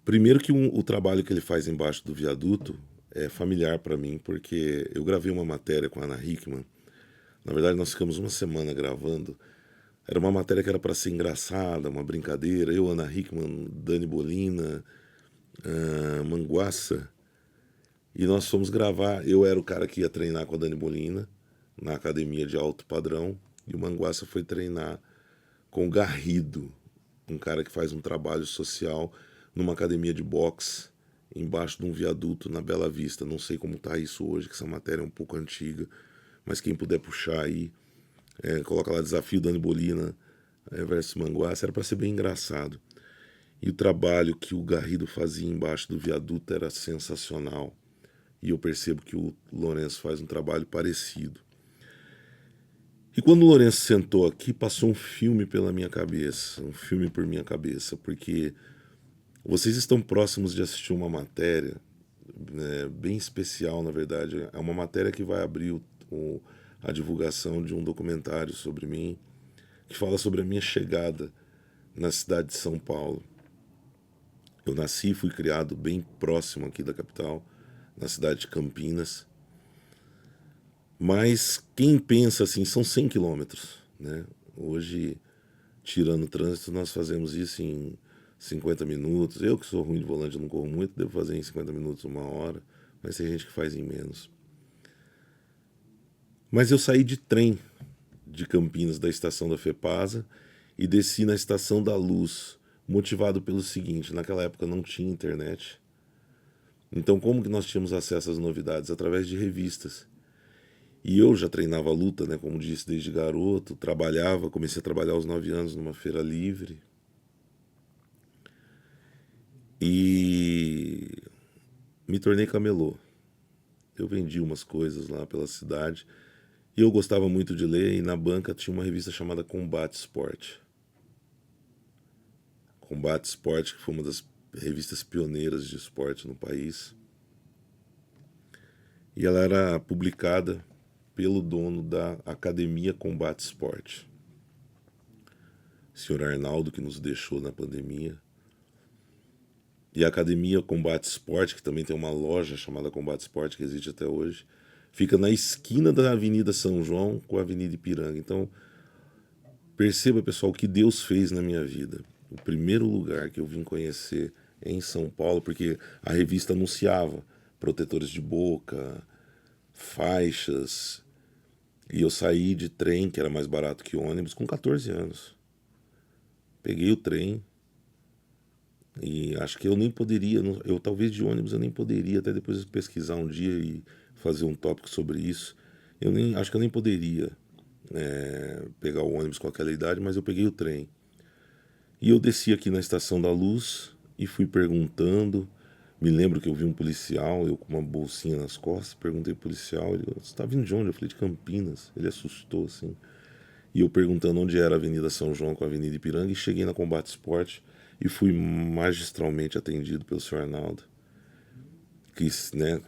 Primeiro que o trabalho que ele faz embaixo do viaduto é familiar para mim, porque eu gravei uma matéria com a Ana Hickman. Na verdade, nós ficamos uma semana gravando. Era uma matéria que era para ser engraçada, uma brincadeira. Eu, Ana Hickman, Dani Bolina, Manguaça. E nós fomos gravar. Eu era o cara que ia treinar com a Dani Bolina, na academia de alto padrão. E o Manguaça foi treinar com o Garrido, um cara que faz um trabalho social numa academia de boxe, embaixo de um viaduto na Bela Vista. Não sei como está isso hoje, que essa matéria é um pouco antiga. Mas quem puder puxar aí, coloca lá desafio Dani Bolina versus Manguaça, era para ser bem engraçado. E o trabalho que o Garrido fazia embaixo do viaduto era sensacional. E eu percebo que o Lourenço faz um trabalho parecido. E quando o Lourenço sentou aqui, passou um filme pela minha cabeça, um filme por minha cabeça, porque vocês estão próximos de assistir uma matéria bem especial, na verdade. É uma matéria que vai abrir a divulgação de um documentário sobre mim, que fala sobre a minha chegada na cidade de São Paulo. Eu nasci e fui criado bem próximo aqui da capital, na cidade de Campinas. Mas quem pensa assim, são 100 quilômetros, né? Hoje, tirando o trânsito, nós fazemos isso em 50 minutos. Eu que sou ruim de volante, não corro muito, devo fazer em 50 minutos, 1 hora. Mas tem gente que faz em menos. Mas eu saí de trem de Campinas, da estação da FEPASA, e desci na Estação da Luz, motivado pelo seguinte: naquela época não tinha internet. Então como que nós tínhamos acesso às novidades? Através de revistas. E eu já treinava luta, né, como disse, desde garoto, comecei a trabalhar aos 9 anos numa feira livre. E me tornei camelô. Eu vendi umas coisas lá pela cidade. E eu gostava muito de ler, e na banca tinha uma revista chamada Combate Esporte. Combate Esporte, que foi uma das revistas pioneiras de esporte no país. E ela era publicada pelo dono da Academia Combate Esporte, senhor Arnaldo, que nos deixou na pandemia. E a Academia Combate Esporte, que também tem uma loja chamada Combate Esporte, que existe até hoje, fica na esquina da Avenida São João com a Avenida Ipiranga. Então, perceba, pessoal, o que Deus fez na minha vida. O primeiro lugar que eu vim conhecer em São Paulo, porque a revista anunciava protetores de boca, faixas, e eu saí de trem, que era mais barato que ônibus, com 14 anos. Peguei o trem, e acho que eu nem poderia, talvez de ônibus eu nem poderia, até depois pesquisar um dia e fazer um tópico sobre isso. Acho que eu nem poderia pegar o ônibus com aquela idade, mas eu peguei o trem. E eu desci aqui na Estação da Luz e fui perguntando. Me lembro que eu vi um policial, eu com uma bolsinha nas costas, perguntei pro policial, ele falou: você tá vindo de onde? Eu falei: de Campinas. Ele assustou, assim. E eu perguntando onde era a Avenida São João com a Avenida Ipiranga, e cheguei na Combate Esporte. e fui magistralmente atendido pelo senhor Arnaldo, que, né,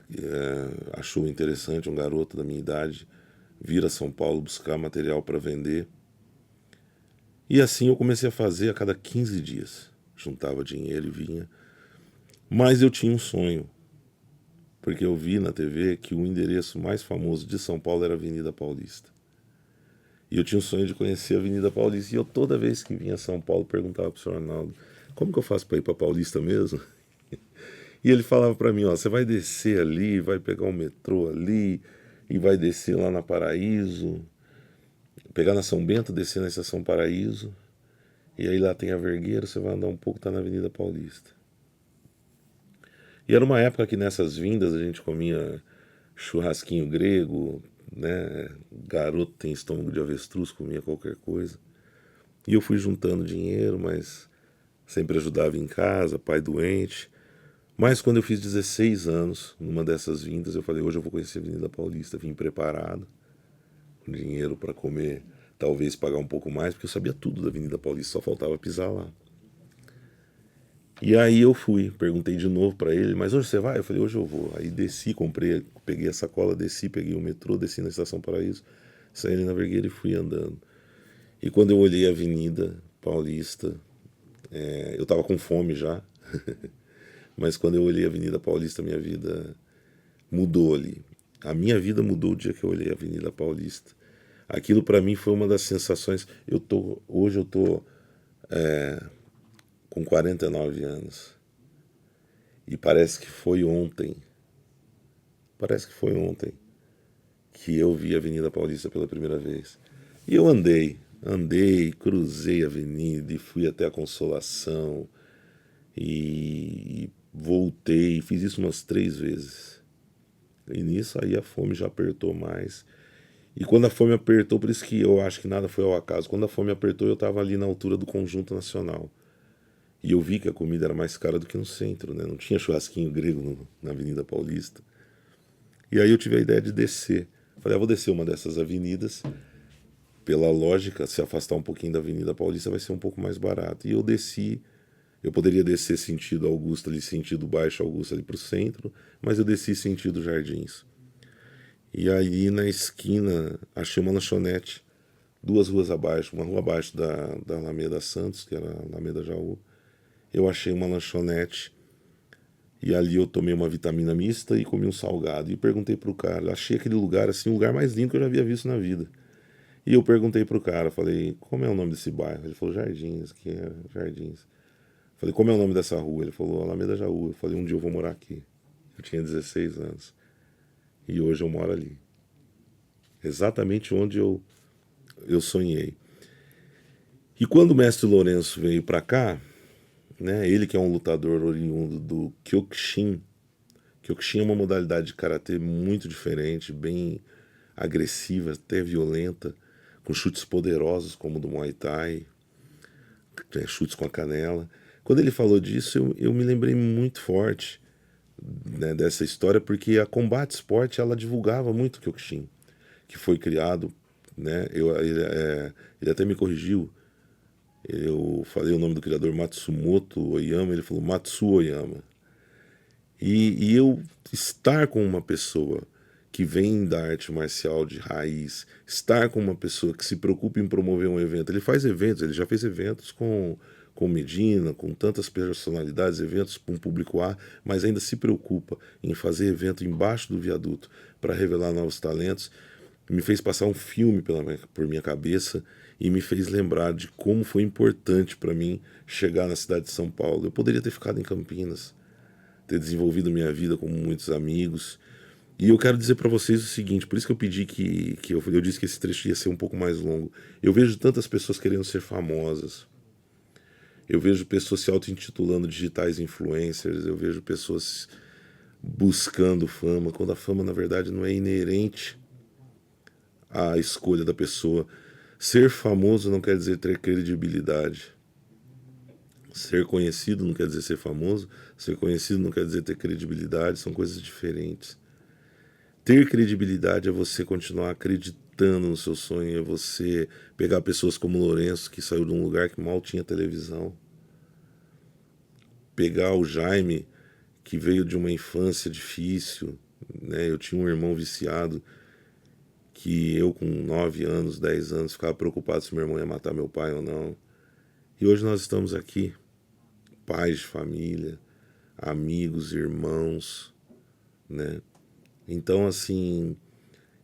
achou interessante um garoto da minha idade vir a São Paulo buscar material para vender. E assim eu comecei a fazer a cada 15 dias. Juntava dinheiro e vinha. Mas eu tinha um sonho, porque eu vi na TV que o endereço mais famoso de São Paulo era a Avenida Paulista. E eu tinha um sonho de conhecer a Avenida Paulista. E eu, toda vez que vinha a São Paulo, perguntava para o senhor Arnaldo, como que eu faço para ir para Paulista mesmo? E ele falava para mim, ó, você vai descer ali, vai pegar o metrô ali, e vai descer lá na Paraíso, pegar na São Bento, descer na Estação Paraíso, e aí lá tem a Vergueiro, você vai andar um pouco, tá na Avenida Paulista. E era uma época que nessas vindas a gente comia churrasquinho grego, né? Garoto tem estômago de avestruz, comia qualquer coisa. E eu fui juntando dinheiro, mas sempre ajudava em casa, pai doente. Mas quando eu fiz 16 anos, numa dessas vindas, eu falei, hoje eu vou conhecer a Avenida Paulista. Vim preparado, com dinheiro para comer, talvez pagar um pouco mais, porque eu sabia tudo da Avenida Paulista, só faltava pisar lá. E aí eu fui, perguntei de novo para ele, mas hoje você vai? Eu falei, hoje eu vou. Aí desci, comprei, peguei a sacola, desci, peguei o metrô, desci na Estação Paraíso, saí ali na Vergueira e fui andando. E quando eu olhei a Avenida Paulista, eu estava com fome já, mas quando eu olhei a Avenida Paulista, minha vida mudou ali. A minha vida mudou o dia que eu olhei a Avenida Paulista. Aquilo para mim foi uma das sensações. Hoje eu tô com 49 anos. E parece que foi ontem. Parece que foi ontem que eu vi a Avenida Paulista pela primeira vez. E eu andei, cruzei a avenida e fui até a Consolação. E voltei, fiz isso umas 3 vezes. E nisso aí a fome já apertou mais. E quando a fome apertou, por isso que eu acho que nada foi ao acaso, quando a fome apertou eu estava ali na altura do Conjunto Nacional. E eu vi que a comida era mais cara do que no centro, né? Não tinha churrasquinho grego na Avenida Paulista. E aí eu tive a ideia de descer. Falei, vou descer uma dessas avenidas. Pela lógica, se afastar um pouquinho da Avenida Paulista vai ser um pouco mais barato. E eu desci. Eu poderia descer sentido Augusta, ali sentido Baixo Augusta, ali para o centro, mas eu desci sentido Jardins. E aí na esquina achei uma lanchonete, 2 ruas abaixo, uma rua abaixo da Alameda Santos, que era a Alameda Jaú. Eu achei uma lanchonete e ali eu tomei uma vitamina mista e comi um salgado. E perguntei pro cara, achei aquele lugar assim, o lugar mais lindo que eu já havia visto na vida. E eu perguntei pro cara, falei, como é o nome desse bairro? Ele falou, Jardins, que é Jardins. Falei, como é o nome dessa rua? Ele falou, Alameda Jaú. Eu falei, um dia eu vou morar aqui. Eu tinha 16 anos. E hoje eu moro ali. Exatamente onde eu sonhei. E quando o mestre Lourenço veio para cá, né, ele que é um lutador oriundo do Kyokushin. Kyokushin é uma modalidade de karatê muito diferente, bem agressiva, até violenta, com chutes poderosos como o do Muay Thai, chutes com a canela. Quando ele falou disso, eu me lembrei muito forte, né, dessa história, porque a Combate Sport ela divulgava muito o Kyokushin, que foi criado, né, ele até me corrigiu, eu falei o nome do criador Matsumoto Oyama, ele falou Matsu Oyama. E eu estar com uma pessoa que vem da arte marcial de raiz, estar com uma pessoa que se preocupa em promover um evento, ele faz eventos, ele já fez eventos com Medina, com tantas personalidades, eventos com público A, mas ainda se preocupa em fazer evento embaixo do viaduto para revelar novos talentos, me fez passar um filme por minha cabeça e me fez lembrar de como foi importante para mim chegar na cidade de São Paulo. Eu poderia ter ficado em Campinas, ter desenvolvido minha vida com muitos amigos. E eu quero dizer para vocês o seguinte, por isso que eu pedi que eu disse que esse trecho ia ser um pouco mais longo. Eu vejo tantas pessoas querendo ser famosas. Eu vejo pessoas se auto-intitulando digitais influencers, eu vejo pessoas buscando fama, quando a fama, na verdade, não é inerente à escolha da pessoa. Ser famoso não quer dizer ter credibilidade. Ser conhecido não quer dizer ser famoso, ser conhecido não quer dizer ter credibilidade, são coisas diferentes. Ter credibilidade é você continuar acreditando no seu sonho, é você pegar pessoas como Lourenço, que saiu de um lugar que mal tinha televisão, pegar o Jaime, que veio de uma infância difícil, né? Eu tinha um irmão viciado, que eu com 9 anos, 10 anos, ficava preocupado se meu irmão ia matar meu pai ou não. E hoje nós estamos aqui, pais de família, amigos, irmãos, né? Então, assim,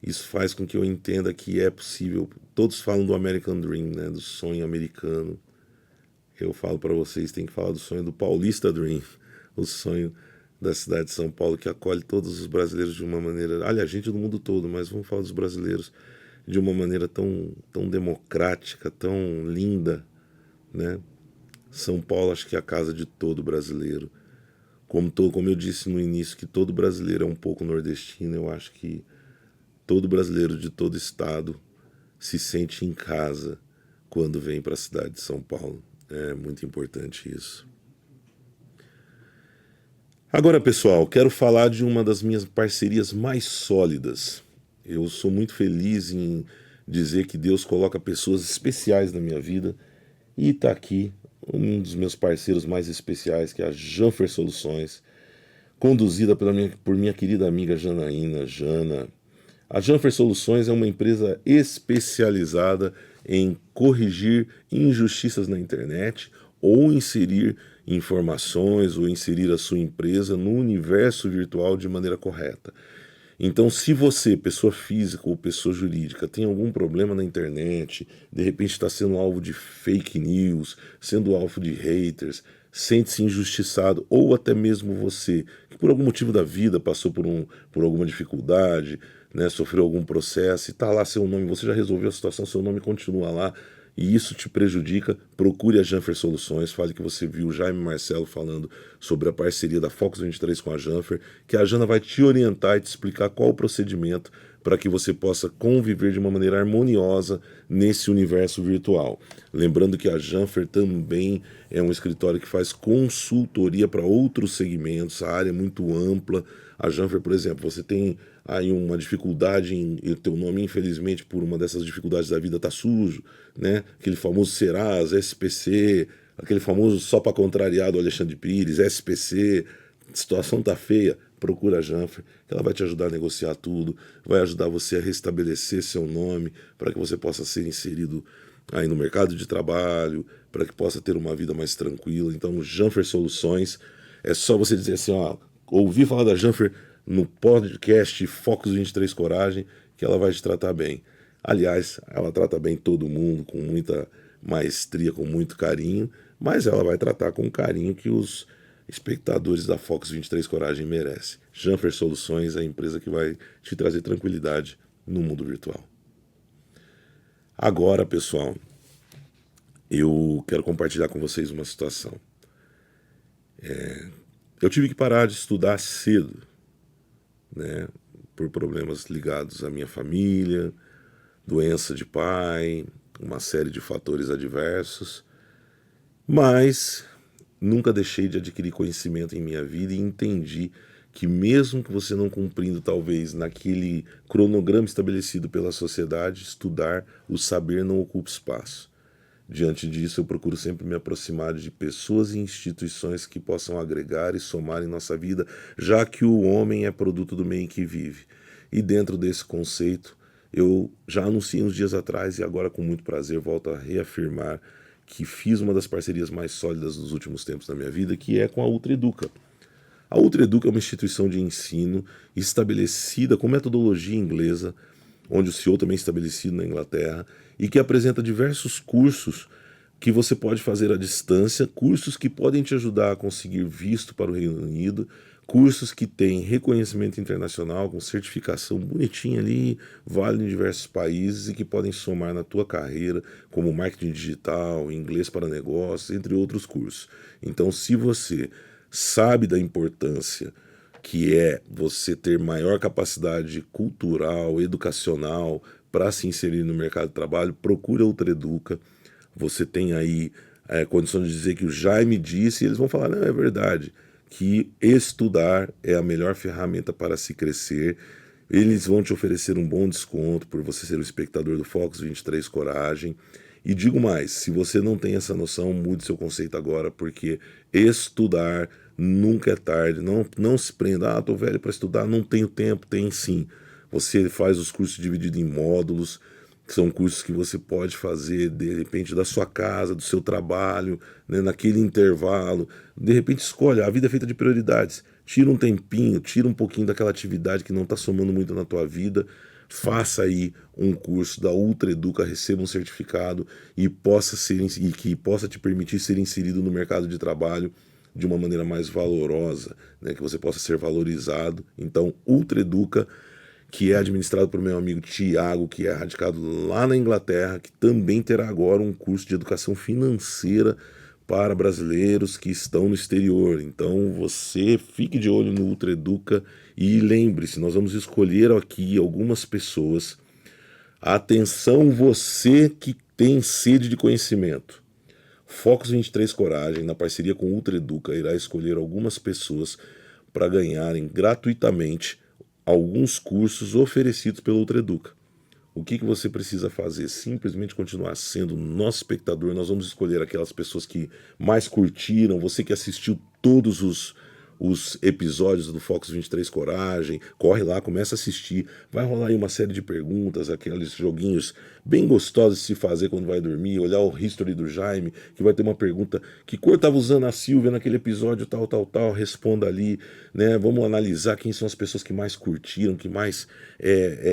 isso faz com que eu entenda que é possível. Todos falam do American Dream, né? Do sonho americano. Eu falo para vocês, tem que falar do sonho do Paulista Dream, o sonho da cidade de São Paulo, que acolhe todos os brasileiros de uma maneira... Aliás, gente do mundo todo, mas vamos falar dos brasileiros de uma maneira tão democrática, tão linda, né? São Paulo acho que é a casa de todo brasileiro. Como eu disse no início, que todo brasileiro é um pouco nordestino, eu acho que todo brasileiro de todo estado se sente em casa quando vem para a cidade de São Paulo. É muito importante isso. Agora, pessoal, quero falar de uma das minhas parcerias mais sólidas. Eu sou muito feliz em dizer que Deus coloca pessoas especiais na minha vida e está aqui um dos meus parceiros mais especiais, que é a Janfer Soluções, conduzida por minha querida amiga Janaína, Jana. A Janfer Soluções é uma empresa especializada em corrigir injustiças na internet ou inserir informações ou inserir a sua empresa no universo virtual de maneira correta. Então, se você, pessoa física ou pessoa jurídica, tem algum problema na internet, de repente está sendo alvo de fake news, sendo alvo de haters, sente-se injustiçado, ou até mesmo você, que por algum motivo da vida passou por alguma dificuldade, né, sofreu algum processo e está lá seu nome, você já resolveu a situação, seu nome continua lá, e isso te prejudica, procure a Janfer Soluções, fale que você viu o Jaime Marcelo falando sobre a parceria da Focus 23 com a Janfer, que a Jana vai te orientar e te explicar qual o procedimento para que você possa conviver de uma maneira harmoniosa nesse universo virtual. Lembrando que a Janfer também é um escritório que faz consultoria para outros segmentos, a área é muito ampla. A Janfer, por exemplo, você tem aí uma dificuldade em o teu nome, infelizmente, por uma dessas dificuldades da vida, tá sujo, né? Aquele famoso Serasa, SPC, aquele famoso só para contrariar do Alexandre Pires, SPC, situação tá feia, procura a Janfer, que ela vai te ajudar a negociar tudo, vai ajudar você a restabelecer seu nome, para que você possa ser inserido aí no mercado de trabalho, para que possa ter uma vida mais tranquila. Então, Janfer Soluções, é só você dizer assim, ó, ouvi falar da Janfer no podcast Focus 23 Coragem, que ela vai te tratar bem. Aliás, ela trata bem todo mundo, com muita maestria, com muito carinho, mas ela vai tratar com o carinho que os espectadores da Focus 23 Coragem merecem. Janfer Soluções é a empresa que vai te trazer tranquilidade no mundo virtual. Agora, pessoal, eu quero compartilhar com vocês uma situação. Eu tive que parar de estudar cedo, né, por problemas ligados à minha família, doença de pai, uma série de fatores adversos, mas nunca deixei de adquirir conhecimento em minha vida e entendi que mesmo que você não cumprindo talvez naquele cronograma estabelecido pela sociedade, estudar, o saber não ocupa espaço. Diante disso, eu procuro sempre me aproximar de pessoas e instituições que possam agregar e somar em nossa vida, já que o homem é produto do meio em que vive. E dentro desse conceito, eu já anunciei uns dias atrás e agora com muito prazer volto a reafirmar que fiz uma das parcerias mais sólidas dos últimos tempos da minha vida, que é com a Ultraeduca. A Ultraeduca é uma instituição de ensino estabelecida com metodologia inglesa, onde o CEO também é estabelecido na Inglaterra, e que apresenta diversos cursos que você pode fazer à distância, cursos que podem te ajudar a conseguir visto para o Reino Unido, cursos que têm reconhecimento internacional, com certificação bonitinha ali, válida em diversos países e que podem somar na tua carreira, como marketing digital, inglês para negócios, entre outros cursos. Então, se você sabe da importância que é você ter maior capacidade cultural, educacional, para se inserir no mercado de trabalho, procura a Ultraeduca. Você tem aí condições de dizer que o Jaime disse, e eles vão falar, não, é verdade, que estudar é a melhor ferramenta para se crescer. Eles vão te oferecer um bom desconto por você ser o espectador do Focus 23 Coragem. E digo mais, se você não tem essa noção, mude seu conceito agora, porque estudar nunca é tarde. Não se prenda, tô velho para estudar, não tenho tempo. Tem sim. Você faz os cursos divididos em módulos, que são cursos que você pode fazer, de repente, da sua casa, do seu trabalho, né, naquele intervalo. De repente, escolha, a vida é feita de prioridades. Tira um tempinho, tira um pouquinho daquela atividade que não está somando muito na tua vida, faça aí um curso da Ultra Educa, receba um certificado e que possa te permitir ser inserido no mercado de trabalho de uma maneira mais valorosa, né, que você possa ser valorizado. Então, Ultra Educa, que é administrado por meu amigo Tiago, que é radicado lá na Inglaterra, que também terá agora um curso de educação financeira para brasileiros que estão no exterior. Então você fique de olho no Ultra Educa e lembre-se, nós vamos escolher aqui algumas pessoas. Atenção, você que tem sede de conhecimento. Focus 23 Coragem, na parceria com o Ultra Educa, irá escolher algumas pessoas para ganharem gratuitamente alguns cursos oferecidos pelo Ultra Educa. O que você precisa fazer? Simplesmente continuar sendo nosso espectador. Nós vamos escolher aquelas pessoas que mais curtiram, você que assistiu todos os episódios do Focus 23 Coragem, corre lá, começa a assistir, vai rolar aí uma série de perguntas, aqueles joguinhos bem gostosos de se fazer quando vai dormir, olhar o history do Jaime, que vai ter uma pergunta, que cor estava usando a Silvia naquele episódio, tal, responda ali, né? Vamos analisar quem são as pessoas que mais curtiram, que mais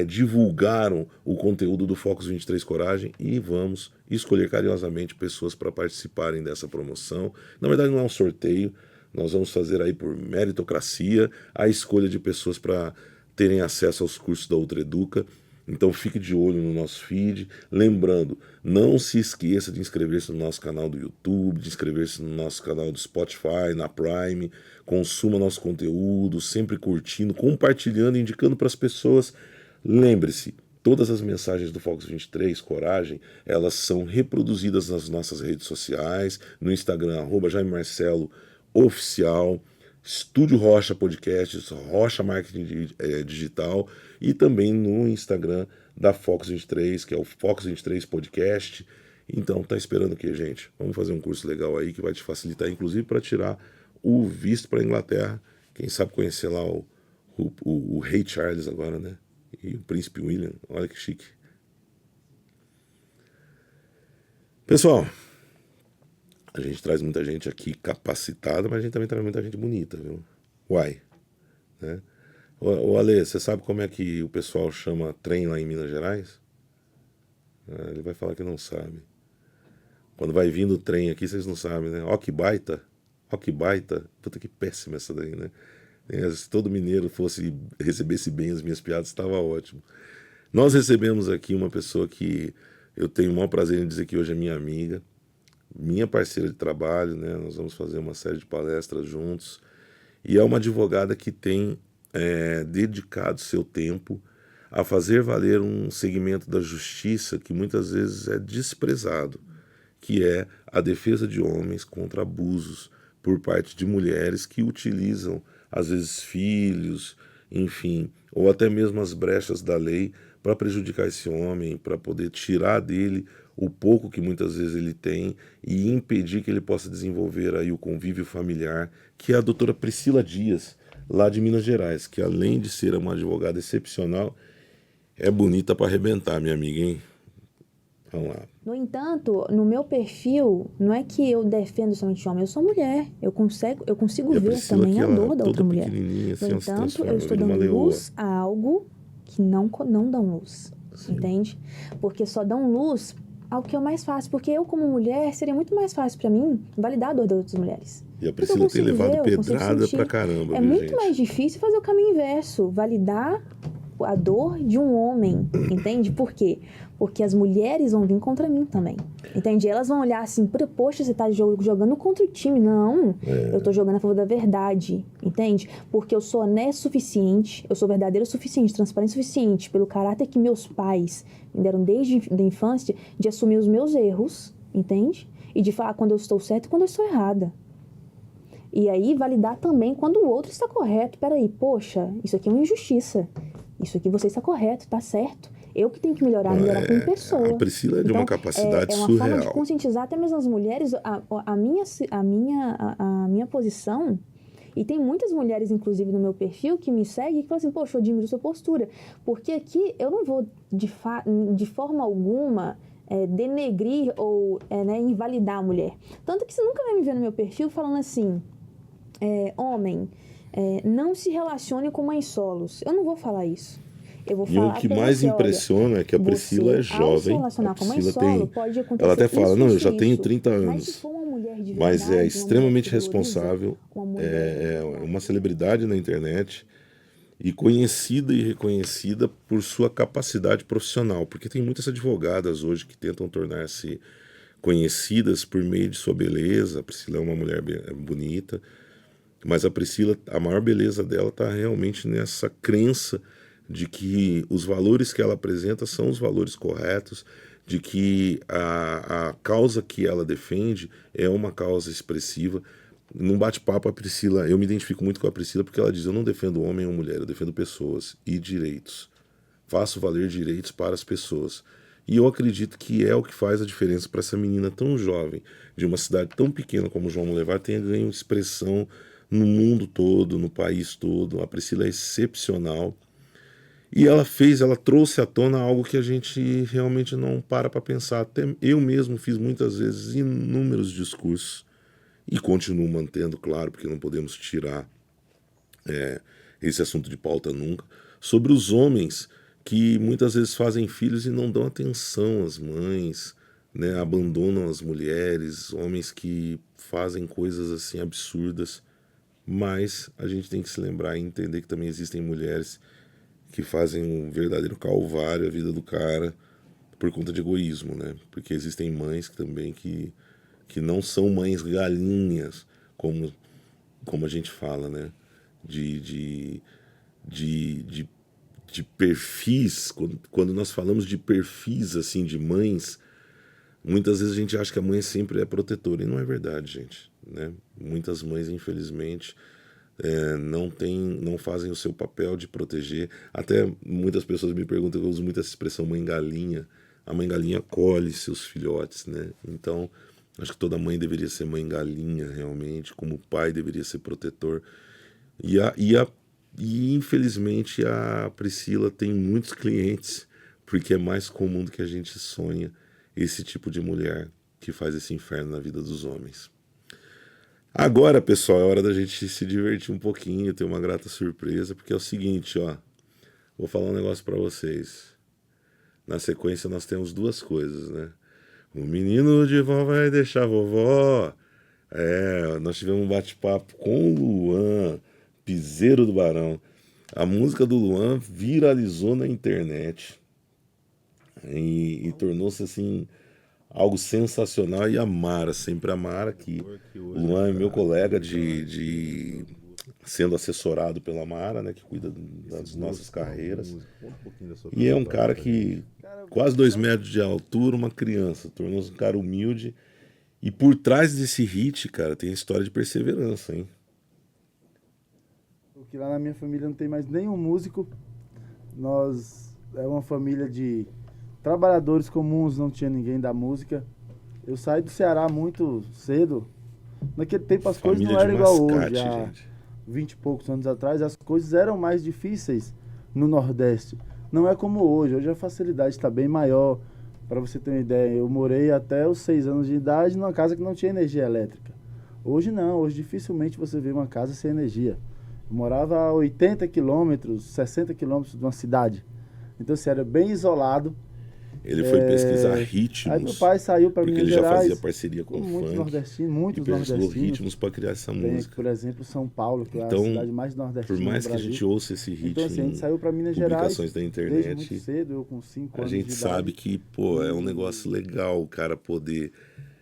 divulgaram o conteúdo do Focus 23 Coragem e vamos escolher carinhosamente pessoas para participarem dessa promoção. Na verdade não é um sorteio, nós vamos fazer aí por meritocracia a escolha de pessoas para terem acesso aos cursos da Ultra Educa. Então fique de olho no nosso feed. Lembrando, não se esqueça de inscrever-se no nosso canal do YouTube, de inscrever-se no nosso canal do Spotify, na Prime. Consuma nosso conteúdo, sempre curtindo, compartilhando, indicando para as pessoas. Lembre-se, todas as mensagens do Focus 23 Coragem, elas são reproduzidas nas nossas redes sociais, no Instagram, @JaimeMarcelo Oficial, Estúdio Rocha Podcasts, Rocha Marketing Digital e também no Instagram da Focus 23, que é o Focus 23 Podcast. Então, tá esperando o quê, gente? Vamos fazer um curso legal aí que vai te facilitar, inclusive, para tirar o visto para a Inglaterra. Quem sabe conhecer lá o Rei Charles agora, né? E o Príncipe William. Olha que chique. Pessoal, a gente traz muita gente aqui capacitada, mas a gente também traz muita gente bonita, viu? Uai, né? Ô Ale, você sabe como é que o pessoal chama trem lá em Minas Gerais? Ele vai falar que não sabe. Quando vai vindo o trem aqui, vocês não sabem, né? Ó que baita, ó que baita. Puta que péssima essa daí, né? Se todo mineiro recebesse bem as minhas piadas, estava ótimo. Nós recebemos aqui uma pessoa que eu tenho o maior prazer em dizer que hoje é minha amiga, minha parceira de trabalho, né? Nós vamos fazer uma série de palestras juntos. E é uma advogada que tem dedicado seu tempo a fazer valer um segmento da justiça que muitas vezes é desprezado, que é a defesa de homens contra abusos por parte de mulheres que utilizam, às vezes, filhos, enfim, ou até mesmo as brechas da lei para prejudicar esse homem, para poder tirar dele o pouco que muitas vezes ele tem e impedir que ele possa desenvolver aí o convívio familiar, que é a doutora Priscila Dias, lá de Minas Gerais, que além de ser uma advogada excepcional, é bonita para arrebentar, minha amiga, hein? Vamos lá. No entanto, no meu perfil, não é que eu defendo somente homem, eu sou mulher, eu consigo ver também a dor da outra mulher. Assim, no entanto, eu estou dando luz a algo que não dão luz, entende? Porque só dão luz ao que é o mais fácil, porque eu como mulher, seria muito mais fácil para mim validar a dor das outras mulheres. E a Priscila tem levado pedrada pra caramba, é viu, muito gente? mais difícil fazer o caminho inverso, validar a dor de um homem, entende? Por quê? Porque as mulheres vão vir contra mim também, entende? Elas vão olhar assim, poxa, você tá jogando contra o time. Não, eu tô jogando a favor da verdade, entende? Porque eu sou honesta o suficiente, eu sou verdadeira o suficiente, transparente o suficiente, pelo caráter que meus pais me deram desde a infância, de assumir os meus erros, entende? E de falar quando eu estou certa e quando eu estou errada. E aí validar também quando o outro está correto. Peraí, poxa, isso aqui é uma injustiça. Isso aqui você está correto, está certo. Eu que tenho que melhorar como pessoa. A Priscila é de uma capacidade é uma surreal. forma de conscientizar até mesmo as mulheres, a minha posição. E tem muitas mulheres, inclusive, no meu perfil, que me seguem e que falam assim, poxa, eu admiro sua postura. Porque aqui eu não vou, de forma alguma, denegrir ou invalidar a mulher. Tanto que você nunca vai me ver no meu perfil falando assim, homem, não se relacione com mães solos. Eu não vou falar isso. Eu vou E falar o que pra mais você, impressiona é que a Priscila é ao jovem. se relacionar A com mãe Priscila solo, tem. pode acontecer Ela até fala, isso, não, eu isso, já tenho isso. 30 Mas se anos. for uma mulher de Mas verdade, é uma extremamente mulher que valoriza, responsável, uma mulher é uma celebridade na internet e conhecida e reconhecida por sua capacidade profissional, porque tem muitas advogadas hoje que tentam tornar-se conhecidas por meio de sua beleza. A Priscila é uma mulher bonita, mas a Priscila, a maior beleza dela está realmente nessa crença de que os valores que ela apresenta são os valores corretos, de que a causa que ela defende é uma causa expressiva. Num bate-papo, a Priscila, eu me identifico muito com a Priscila porque ela diz, eu não defendo homem ou mulher, eu defendo pessoas e direitos. Faço valer direitos para as pessoas. E eu acredito que é o que faz a diferença para essa menina tão jovem, de uma cidade tão pequena como João Monlevade, tenha ganho expressão no mundo todo, no país todo. A Priscila é excepcional. E ela trouxe à tona algo que a gente realmente não para pensar. Até eu mesmo fiz muitas vezes inúmeros discursos e continuo mantendo, claro, porque não podemos tirar esse assunto de pauta nunca, sobre os homens que muitas vezes fazem filhos e não dão atenção às mães, né, abandonam as mulheres, homens que fazem coisas assim absurdas, mas a gente tem que se lembrar e entender que também existem mulheres que fazem um verdadeiro calvário a vida do cara por conta de egoísmo, né? Porque existem mães também que não são mães galinhas, como a gente fala, né? De perfis, quando nós falamos de perfis assim de mães, muitas vezes a gente acha que a mãe sempre é protetora, e não é verdade, gente, né? Muitas mães, infelizmente, não fazem o seu papel de proteger. Até muitas pessoas me perguntam, eu uso muito essa expressão mãe galinha. A mãe galinha colhe seus filhotes, né? Então, acho que toda mãe deveria ser mãe galinha, realmente, como o pai deveria ser protetor. E infelizmente a Priscila tem muitos clientes, porque é mais comum do que a gente sonha esse tipo de mulher que faz esse inferno na vida dos homens. Agora, pessoal, é hora da gente se divertir um pouquinho, ter uma grata surpresa, porque é o seguinte, ó, vou falar um negócio pra vocês. Na sequência nós temos duas coisas, né? O menino de vó vai deixar a vovó. Nós tivemos um bate-papo com o Luan, piseiro do Barão. A música do Luan viralizou na internet e tornou-se assim algo sensacional. E a Mara, sempre a Mara, que o Luan é meu colega sendo assessorado pela Mara, né, que cuida das nossas carreiras. E é um cara que quase 2 metros de altura, uma criança, tornou-se um cara humilde. E por trás desse hit, cara, tem a história de perseverança, hein? Porque lá na minha família não tem mais nenhum músico. Nós é uma família de trabalhadores comuns, não tinha ninguém da música. Eu saí do Ceará muito cedo. Naquele tempo as coisas não eram igual hoje. Há 20 e poucos anos atrás, as coisas eram mais difíceis no Nordeste. Não é como hoje. Hoje a facilidade está bem maior. Para você ter uma ideia, eu morei até os 6 anos de idade numa casa que não tinha energia elétrica. Hoje não. Hoje dificilmente você vê uma casa sem energia. Eu morava a 80 quilômetros, 60 quilômetros de uma cidade. Então, assim, era bem isolado. Ele foi pesquisar ritmos. Aí meu pai saiu para Minas Gerais. Porque ele já fazia parceria com o muitos funk. Muitos e nordestinos. ritmos para criar essa música. Por exemplo, São Paulo, que então, é a cidade mais nordestina por mais do que a Brasil. gente ouça esse ritmo, então, assim, a gente saiu para Minas Gerais, publicações da internet, desde muito cedo, eu com 5 anos a gente de idade. sabe que, pô, é um negócio legal o cara poder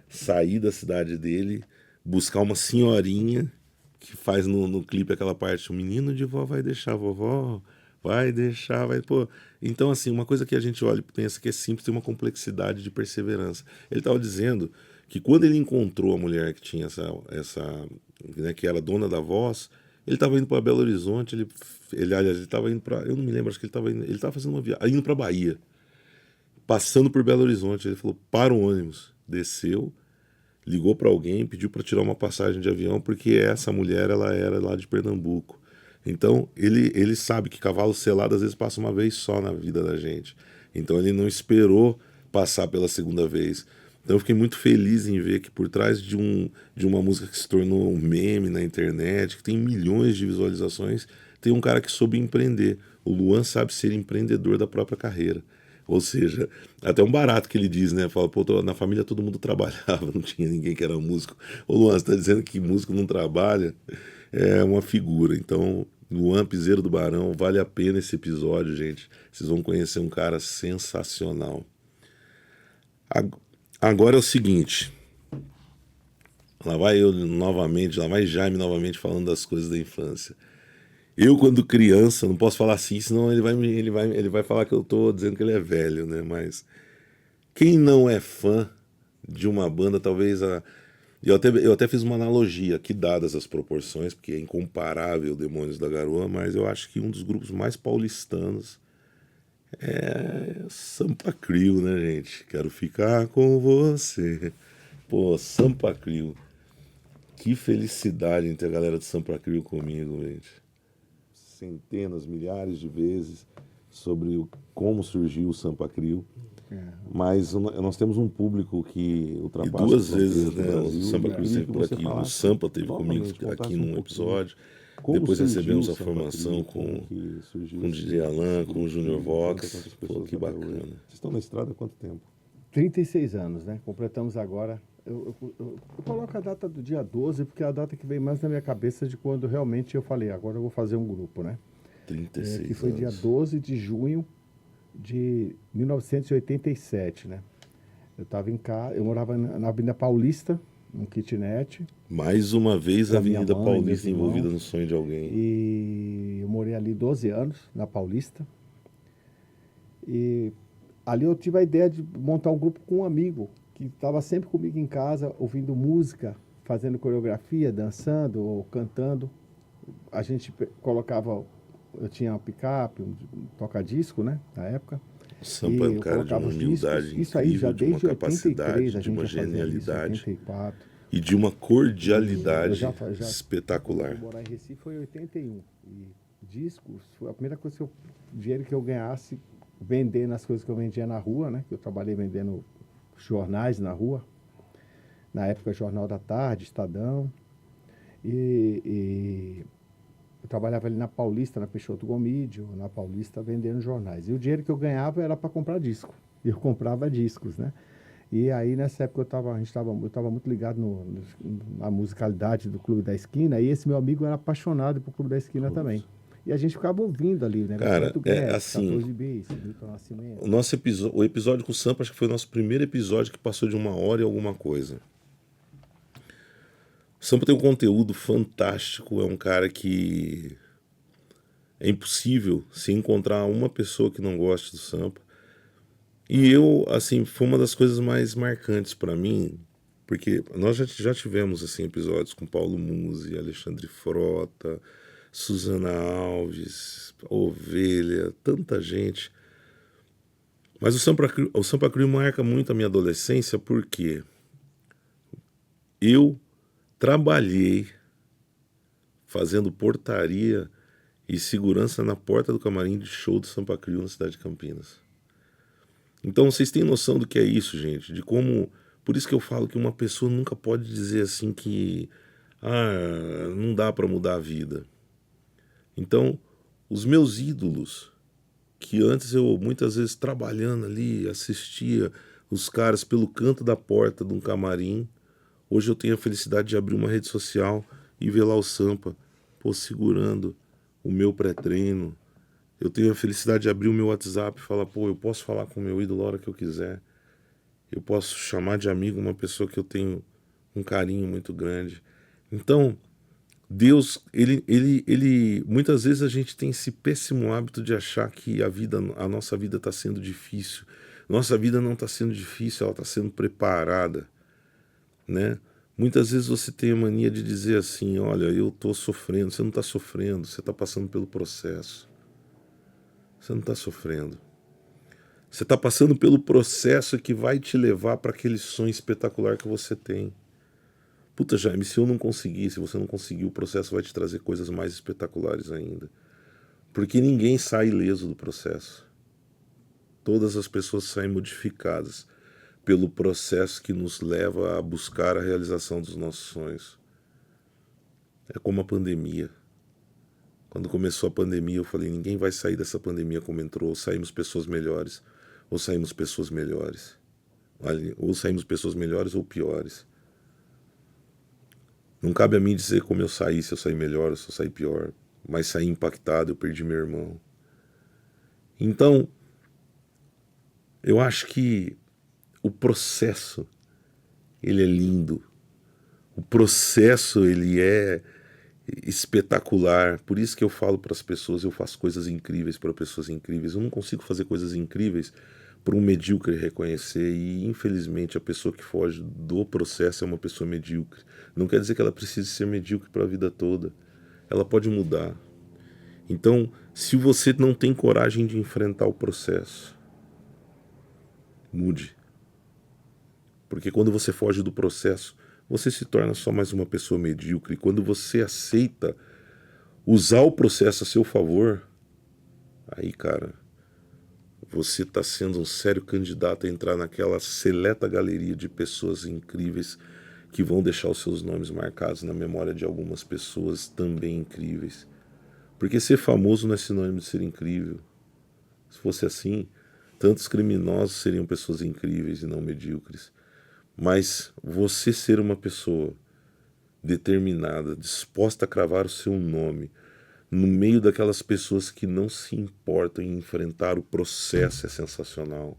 sair da cidade dele, buscar uma senhorinha que faz no clipe aquela parte, o menino de vó vai deixar a vovó, vai deixar, vai, pô. Então, assim, uma coisa que a gente olha e pensa que é simples, tem uma complexidade de perseverança. Ele estava dizendo que quando ele encontrou a mulher que tinha essa né, que era dona da voz, ele estava indo para Belo Horizonte, ele estava indo para, eu não me lembro, acho que ele estava fazendo uma viagem, indo para Bahia. passando por Belo Horizonte. Ele falou, para o ônibus. Desceu, ligou para alguém, pediu para tirar uma passagem de avião, porque essa mulher, ela era lá de Pernambuco. Então, ele sabe que cavalo selado às vezes passa uma vez só na vida da gente. Então, ele não esperou passar pela segunda vez. Então, eu fiquei muito feliz em ver que por trás de uma música que se tornou um meme na internet, que tem milhões de visualizações, tem um cara que soube empreender. O Luan sabe ser empreendedor da própria carreira. Ou seja, até um barato que ele diz, né? Fala, pô, na família todo mundo trabalhava, não tinha ninguém que era músico. Ô Luan, você tá dizendo que músico não trabalha? É uma figura. Então, Luan Piseiro do Barão, vale a pena esse episódio, gente. Vocês vão conhecer um cara sensacional. Agora é o seguinte. Lá vai eu novamente, lá vai Jaime novamente falando das coisas da infância. Eu, quando criança, não posso falar assim, senão ele vai falar que eu tô dizendo que ele é velho, né? Mas quem não é fã de uma banda, talvez eu até fiz uma analogia aqui, dadas as proporções, porque é incomparável Demônios da Garoa, mas eu acho que um dos grupos mais paulistanos é Sampa Crio, né, gente? Quero ficar com você. Pô, Sampa Crio. Que felicidade em ter a galera do Sampa Crio comigo, gente. Centenas, milhares de vezes sobre como surgiu o Sampa Crio. Mas nós temos um público que ultrapassa... E duas vezes, né? O Sampa Crio esteve por aqui. O Sampa esteve comigo aqui num episódio. Depois recebemos a formação com o DJ Alan, com o Junior Vox. Pô, que bacana. Vocês estão na estrada há quanto tempo? 36 anos, né? Completamos agora. Eu coloco a data do dia 12, porque é a data que veio mais na minha cabeça de quando realmente eu falei, agora eu vou fazer um grupo, né? 36 que foi anos. Dia 12 de junho de 1987, né? Eu estava em casa, eu morava na Avenida Paulista, num kitnet. Mais uma vez a Avenida mãe, Paulista envolvida no sonho de alguém. E eu morei ali 12 anos, na Paulista. E ali eu tive a ideia de montar um grupo com um amigo, que estava sempre comigo em casa, ouvindo música, fazendo coreografia, dançando ou cantando. A gente colocava, eu tinha uma picape, um toca-disco, né, na época. O Sampa é um cara de uma humildade isso aí, já incrível, de uma desde capacidade, 83, a de gente uma já fazia genialidade isso, 84. e de uma cordialidade Já espetacular. Eu morar em Recife foi em 81. E discos, foi a primeira coisa dinheiro que eu ganhasse vendendo as coisas que eu vendia na rua, né? Eu trabalhei vendendo jornais na rua. Na época, Jornal da Tarde, Estadão. E eu trabalhava ali na Paulista, na Peixoto Gomídio, na Paulista, vendendo jornais. E o dinheiro que eu ganhava era para comprar disco. E eu comprava discos, né? E aí, nessa época, eu estava muito ligado na musicalidade do Clube da Esquina. E esse meu amigo era apaixonado por Clube da Esquina também. E a gente ficava ouvindo ali, né? Cara, é assim, o episódio com o Sampa, acho que foi o nosso primeiro episódio que passou de 1 hora e alguma coisa. O Sampa tem um conteúdo fantástico, é um cara que é impossível se encontrar uma pessoa que não goste do Sampa. E eu, assim, foi uma das coisas mais marcantes para mim, porque nós já tivemos, assim, episódios com Paulo Musi, Alexandre Frota, Suzana Alves, Ovelha, tanta gente. Mas o Sampa Crio marca muito a minha adolescência porque eu trabalhei fazendo portaria e segurança na porta do camarim de show do Sampa Crio na cidade de Campinas. Então vocês têm noção do que é isso, gente? De como... Por isso que eu falo que uma pessoa nunca pode dizer assim que não dá para mudar a vida. Então, os meus ídolos, que antes eu muitas vezes trabalhando ali, assistia os caras pelo canto da porta de um camarim, hoje eu tenho a felicidade de abrir uma rede social e ver lá o Sampa, segurando o meu pré-treino. Eu tenho a felicidade de abrir o meu WhatsApp e falar, eu posso falar com o meu ídolo a hora que eu quiser. Eu posso chamar de amigo uma pessoa que eu tenho um carinho muito grande. Então, Deus, ele muitas vezes a gente tem esse péssimo hábito de achar que a nossa vida está sendo difícil. Nossa vida não está sendo difícil, ela está sendo preparada, né? Muitas vezes você tem a mania de dizer assim, olha, eu estou sofrendo. Você não está sofrendo, você está passando pelo processo. Você não está sofrendo. Você está passando pelo processo que vai te levar para aquele sonho espetacular que você tem. Puta, Jaime, se eu não conseguir, se você não conseguir, o processo vai te trazer coisas mais espetaculares ainda. Porque ninguém sai ileso do processo. Todas as pessoas saem modificadas pelo processo que nos leva a buscar a realização dos nossos sonhos. É como a pandemia. Quando começou a pandemia, eu falei, ninguém vai sair dessa pandemia como entrou. Ou saímos pessoas melhores, ou saímos pessoas melhores. Ou saímos pessoas melhores ou piores. Não cabe a mim dizer como eu saí, se eu saí melhor ou se eu saí pior. Mas saí impactado, eu perdi meu irmão. Então, eu acho que o processo, ele é lindo. O processo, ele é espetacular. Por isso que eu falo para as pessoas, eu faço coisas incríveis para pessoas incríveis. Eu não consigo fazer coisas incríveis para um medíocre reconhecer. E, infelizmente, a pessoa que foge do processo é uma pessoa medíocre. Não quer dizer que ela precise ser medíocre para a vida toda. Ela pode mudar. Então, se você não tem coragem de enfrentar o processo, mude. Porque quando você foge do processo, você se torna só mais uma pessoa medíocre. Quando você aceita usar o processo a seu favor, aí, cara, você está sendo um sério candidato a entrar naquela seleta galeria de pessoas incríveis que vão deixar os seus nomes marcados na memória de algumas pessoas também incríveis. Porque ser famoso não é sinônimo de ser incrível. Se fosse assim, tantos criminosos seriam pessoas incríveis e não medíocres. Mas você ser uma pessoa determinada, disposta a cravar o seu nome, no meio daquelas pessoas que não se importam em enfrentar o processo, é sensacional.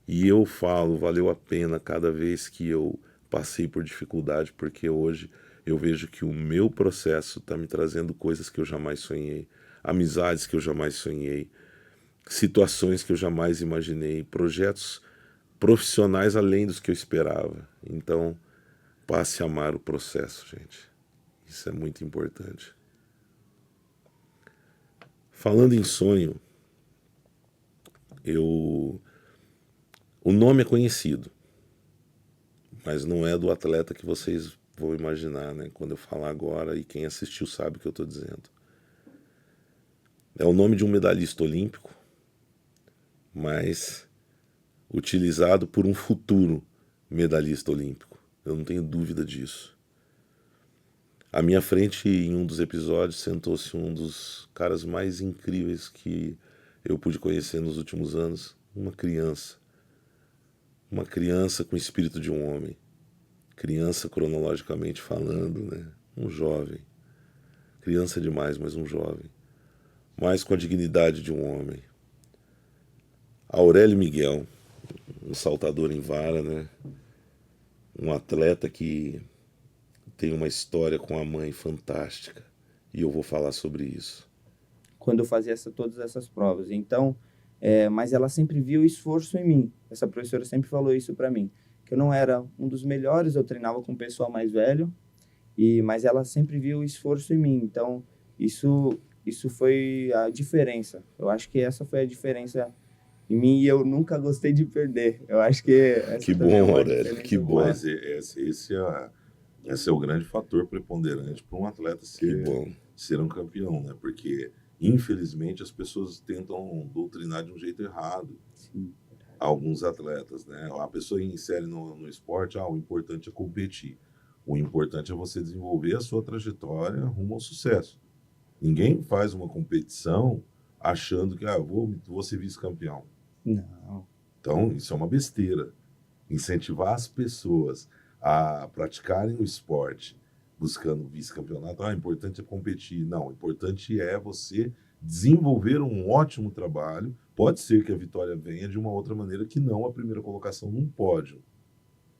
E eu falo, valeu a pena cada vez que eu passei por dificuldade, porque hoje eu vejo que o meu processo está me trazendo coisas que eu jamais sonhei, amizades que eu jamais sonhei, situações que eu jamais imaginei, projetos profissionais além dos que eu esperava. Então, passe a amar o processo, gente. Isso é muito importante. Falando em sonho, o nome é conhecido, mas não é do atleta que vocês vão imaginar, né? Quando eu falar agora, e quem assistiu sabe o que eu estou dizendo. É o nome de um medalhista olímpico, mas utilizado por um futuro medalhista olímpico. Eu não tenho dúvida disso. À minha frente, em um dos episódios, sentou-se um dos caras mais incríveis que eu pude conhecer nos últimos anos. Uma criança. Uma criança com o espírito de um homem. Criança cronologicamente falando, né? Um jovem. Criança demais, mas um jovem. Mas com a dignidade de um homem. Aurélio Miguel, um saltador em vara, né? Um atleta que tem uma história com a mãe fantástica. E eu vou falar sobre isso. Quando eu fazia todas essas provas. Então, mas ela sempre viu o esforço em mim. Essa professora sempre falou isso para mim. Que eu não era um dos melhores, eu treinava com o pessoal mais velho. Mas ela sempre viu o esforço em mim. Então, isso foi a diferença. Eu acho que essa foi a diferença em mim e eu nunca gostei de perder. Eu acho que... Que bom, Aurélio, que bom. Esse é o grande fator preponderante para um atleta ser um campeão, né? Porque, infelizmente, as pessoas tentam doutrinar de um jeito errado. Sim. Alguns atletas, né? A pessoa insere no esporte, o importante é competir. O importante é você desenvolver a sua trajetória rumo ao sucesso. Ninguém faz uma competição achando que vou ser vice-campeão. Não. Então, isso é uma besteira. Incentivar as pessoas a praticarem o esporte buscando vice-campeonato, o importante é competir. Não, o importante é você desenvolver um ótimo trabalho. Pode ser que a vitória venha de uma outra maneira que não a primeira colocação num pódio.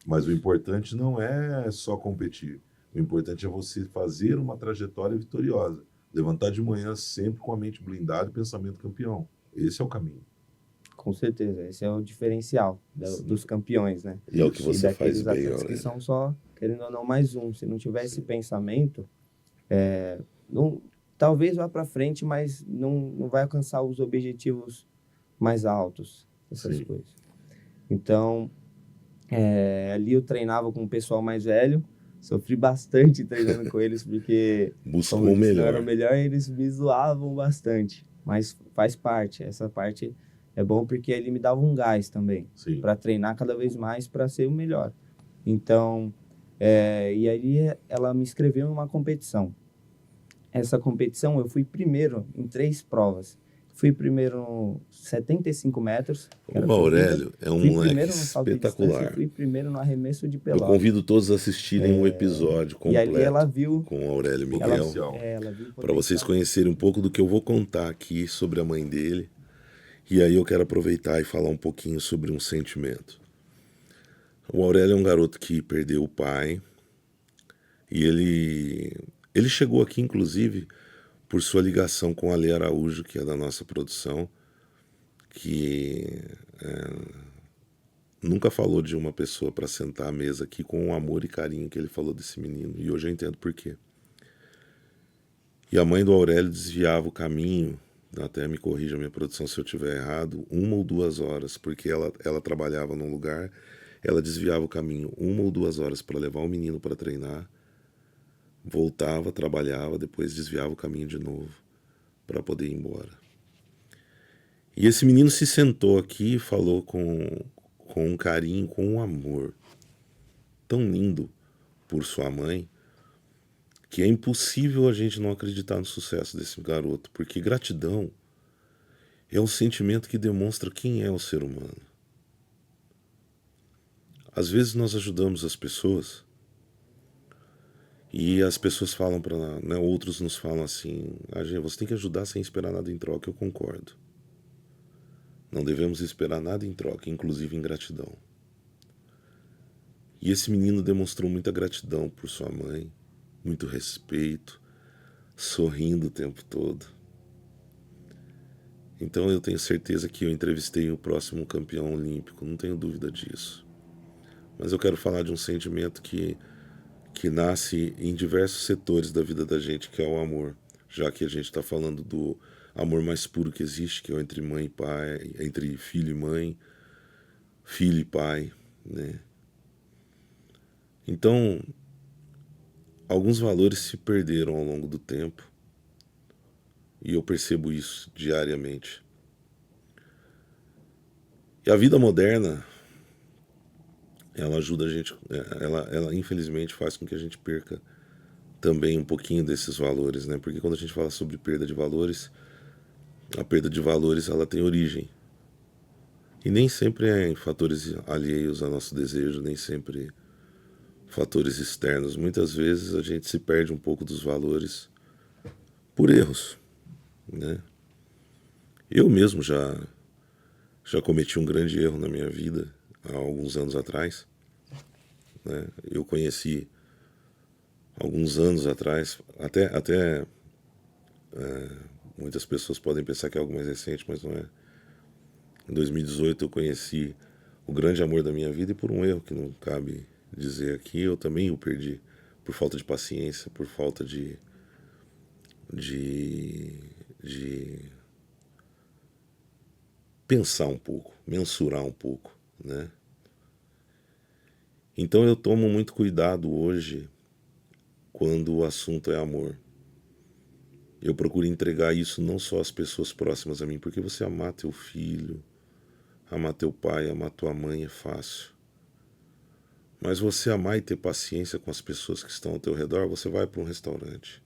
Mas o importante não é só competir. O importante é você fazer uma trajetória vitoriosa. Levantar de manhã sempre com a mente blindada e pensamento campeão. Esse é o caminho. Com certeza, esse é o diferencial dos campeões, né? E é o que você faz bem, atletas que são só, querendo ou não, mais um. Se não tiver esse pensamento, talvez vá para frente, mas não vai alcançar os objetivos mais altos. essas Sim. coisas. Então, ali eu treinava com o pessoal mais velho, sofri bastante treinando com eles, porque Buscou como eu o disse, eu melhor. era o melhor e eles me zoavam bastante. Mas faz parte, essa parte é bom porque ele me dava um gás também, Sim. para treinar cada vez mais para ser o melhor. Então, e aí ela me inscreveu em uma competição. Essa competição eu fui primeiro em 3 provas. Fui primeiro no 75 metros. que era O Aurélio corrida. é um Fui moleque primeiro no salto de distância espetacular. e fui primeiro no arremesso de Eu pelota. convido todos a assistirem um episódio E ali ela completo viu... com o Aurélio Ela, Miguel, ela viu o para vocês potencial. conhecerem um pouco do que eu vou contar aqui sobre a mãe dele. E aí eu quero aproveitar e falar um pouquinho sobre um sentimento. O Aurélio é um garoto que perdeu o pai e ele chegou aqui, inclusive, por sua ligação com a Lê Araújo, que é da nossa produção, que nunca falou de uma pessoa para sentar à mesa aqui com o amor e carinho que ele falou desse menino. E hoje eu entendo por quê. E a mãe do Aurélio desviava o caminho, até me corrija a minha produção se eu estiver errado, 1 ou 2 horas, porque ela trabalhava num lugar, ela desviava o caminho 1 ou 2 horas para levar o menino para treinar, voltava, trabalhava, depois desviava o caminho de novo para poder ir embora. E esse menino se sentou aqui e falou com um carinho, com um amor tão lindo por sua mãe, que é impossível a gente não acreditar no sucesso desse garoto, porque gratidão é um sentimento que demonstra quem é o ser humano. Às vezes nós ajudamos as pessoas e as pessoas falam para, né, outros nos falam assim, você tem que ajudar sem esperar nada em troca. Eu concordo. Não devemos esperar nada em troca, inclusive em gratidão. E esse menino demonstrou muita gratidão por sua mãe, muito respeito, sorrindo o tempo todo. Então eu tenho certeza que eu entrevistei o próximo campeão olímpico, não tenho dúvida disso. Mas eu quero falar de um sentimento que nasce em diversos setores da vida da gente, que é o amor. Já que a gente está falando do amor mais puro que existe, que é entre mãe e pai, entre filho e mãe, filho e pai, né? Então, alguns valores se perderam ao longo do tempo e eu percebo isso diariamente. E a vida moderna, ela ajuda a gente, ela infelizmente faz com que a gente perca também um pouquinho desses valores, né? Porque quando a gente fala sobre perda de valores, a perda de valores ela tem origem. E nem sempre é em fatores alheios ao nosso desejo, nem sempre fatores externos. Muitas vezes a gente se perde um pouco dos valores por erros, né? Eu mesmo já cometi um grande erro na minha vida há alguns anos atrás, né? Eu conheci alguns anos atrás, até muitas pessoas podem pensar que é algo mais recente, mas não é. Em 2018 eu conheci o grande amor da minha vida e por um erro que não cabe dizer aqui, eu também o perdi por falta de paciência, por falta de pensar um pouco, mensurar um pouco, né? Então eu tomo muito cuidado hoje quando o assunto é amor. Eu procuro entregar isso não só às pessoas próximas a mim, porque você amar teu filho, amar teu pai, amar tua mãe é fácil. Mas você amar e ter paciência com as pessoas que estão ao teu redor, você vai para um restaurante.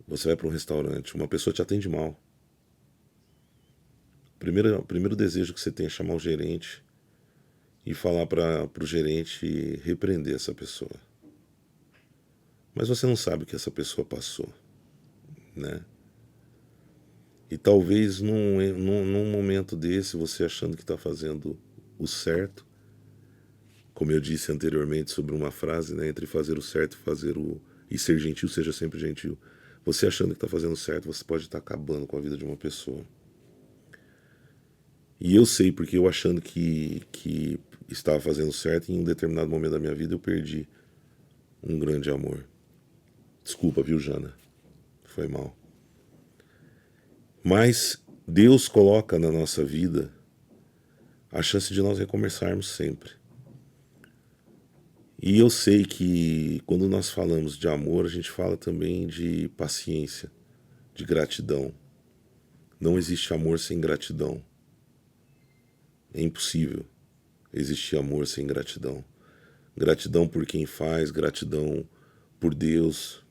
Você vai para um restaurante, uma pessoa te atende mal. O primeiro desejo que você tem é chamar o gerente e falar para o gerente repreender essa pessoa. Mas você não sabe o que essa pessoa passou, né? E talvez num momento desse, você achando que está fazendo o certo, como eu disse anteriormente sobre uma frase, né, entre fazer o certo e ser gentil, seja sempre gentil. Você achando que está fazendo certo, você pode estar acabando com a vida de uma pessoa. E eu sei, porque eu achando que estava fazendo certo, em um determinado momento da minha vida eu perdi um grande amor. Desculpa, viu, Jana? Foi mal. Mas Deus coloca na nossa vida a chance de nós recomeçarmos sempre. E eu sei que quando nós falamos de amor, a gente fala também de paciência, de gratidão. Não existe amor sem gratidão. É impossível existir amor sem gratidão. Gratidão por quem faz, gratidão por Deus.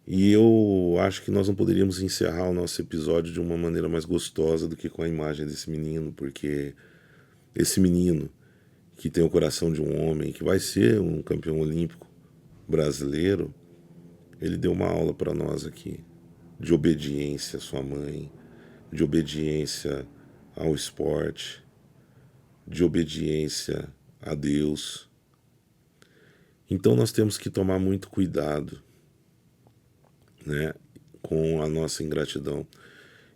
E eu acho que nós não poderíamos encerrar o nosso episódio de uma maneira mais gostosa do que com a imagem desse menino, porque esse menino que tem o coração de um homem, que vai ser um campeão olímpico brasileiro, ele deu uma aula para nós aqui, de obediência à sua mãe, de obediência ao esporte, de obediência a Deus. Então nós temos que tomar muito cuidado, né, com a nossa ingratidão.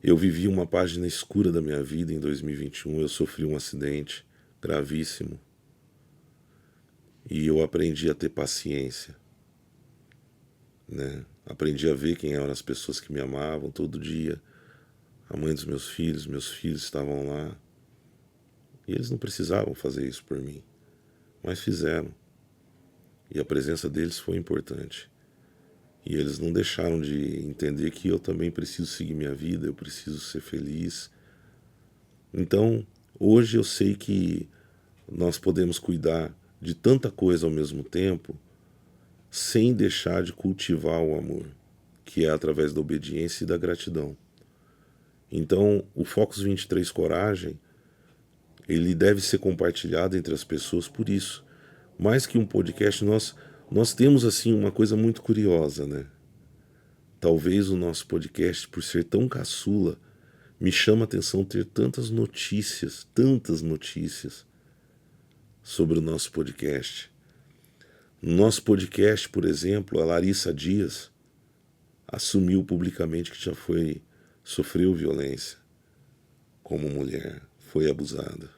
Eu vivi uma página escura da minha vida em 2021, eu sofri um acidente gravíssimo. E eu aprendi a ter paciência, né? Aprendi a ver quem eram as pessoas que me amavam todo dia. A mãe dos meus filhos estavam lá. E eles não precisavam fazer isso por mim, mas fizeram. E a presença deles foi importante. E eles não deixaram de entender que eu também preciso seguir minha vida, eu preciso ser feliz. Então, hoje eu sei que nós podemos cuidar de tanta coisa ao mesmo tempo, sem deixar de cultivar o amor, que é através da obediência e da gratidão. Então, o Focus 23 Coragem, ele deve ser compartilhado entre as pessoas por isso. Mais que um podcast, nós temos assim uma coisa muito curiosa, né? Talvez o nosso podcast, por ser tão caçula, me chama a atenção ter tantas notícias sobre o nosso podcast. No nosso podcast, por exemplo, a Larissa Dias assumiu publicamente que já sofreu violência como mulher, foi abusada.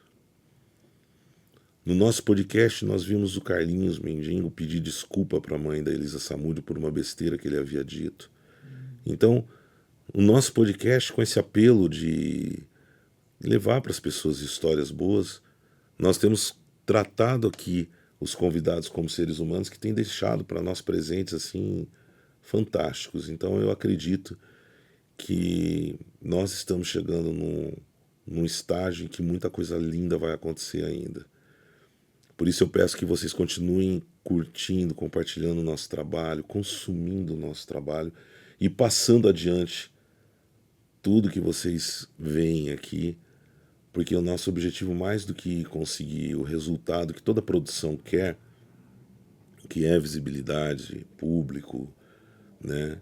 No nosso podcast, nós vimos o Carlinhos Mendigo pedir desculpa para a mãe da Elisa Samúdio por uma besteira que ele havia dito. Então, o nosso podcast, com esse apelo de levar para as pessoas histórias boas, nós temos tratado aqui os convidados como seres humanos que têm deixado para nós presentes assim fantásticos. Então eu acredito que nós estamos chegando num estágio em que muita coisa linda vai acontecer ainda. Por isso eu peço que vocês continuem curtindo, compartilhando o nosso trabalho, consumindo o nosso trabalho e passando adiante tudo que vocês veem aqui, porque o nosso objetivo, mais do que conseguir o resultado que toda produção quer, que é visibilidade, público, né,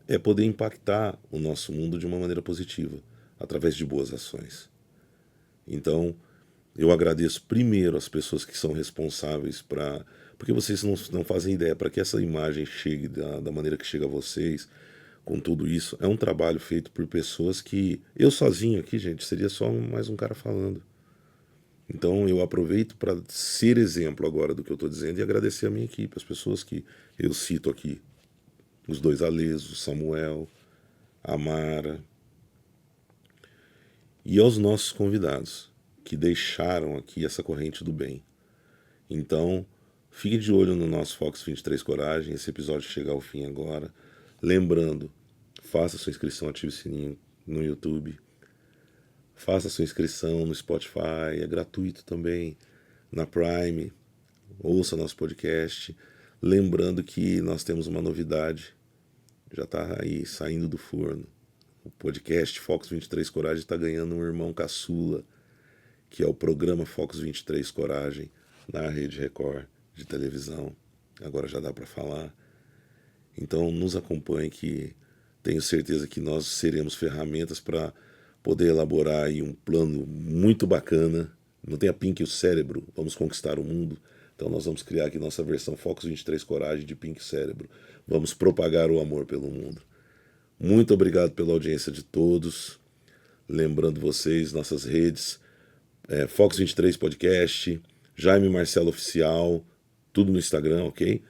é poder impactar o nosso mundo de uma maneira positiva, através de boas ações. Então, eu agradeço primeiro as pessoas que são responsáveis porque vocês não fazem ideia, para que essa imagem chegue da maneira que chega a vocês, com tudo isso, é um trabalho feito por pessoas que eu sozinho aqui, gente, seria só mais um cara falando. Então eu aproveito para ser exemplo agora do que eu estou dizendo e agradecer a minha equipe, as pessoas que eu cito aqui. Os dois Alês, o Samuel, a Mara. E aos nossos convidados, que deixaram aqui essa corrente do bem. Então, fique de olho no nosso Focus 23 Coragem, esse episódio chega ao fim agora. Lembrando, faça sua inscrição, ative o sininho no YouTube. Faça sua inscrição no Spotify, é gratuito também. Na Prime, ouça nosso podcast. Lembrando que nós temos uma novidade, já está aí saindo do forno. O podcast Focus 23 Coragem está ganhando um irmão caçula, que é o programa Focus 23 Coragem, na Rede Record de televisão. Agora já dá para falar. Então nos acompanhe, que tenho certeza que nós seremos ferramentas para poder elaborar aí um plano muito bacana. Não tem a Pink e o Cérebro, vamos conquistar o mundo. Então nós vamos criar aqui nossa versão Focus 23 Coragem de Pink Cérebro. Vamos propagar o amor pelo mundo. Muito obrigado pela audiência de todos. Lembrando vocês, nossas redes, Focus 23 Podcast, Jaime Marcelo Oficial, tudo no Instagram, ok?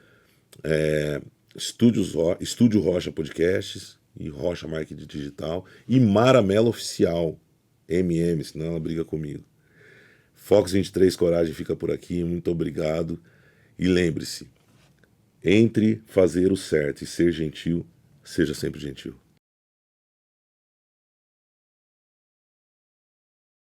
Estúdio Rocha Podcasts, e Rocha Marketing Digital, e Maramela Oficial, MM, senão ela briga comigo. Fox 23 Coragem fica por aqui, muito obrigado. E lembre-se, entre fazer o certo e ser gentil, seja sempre gentil.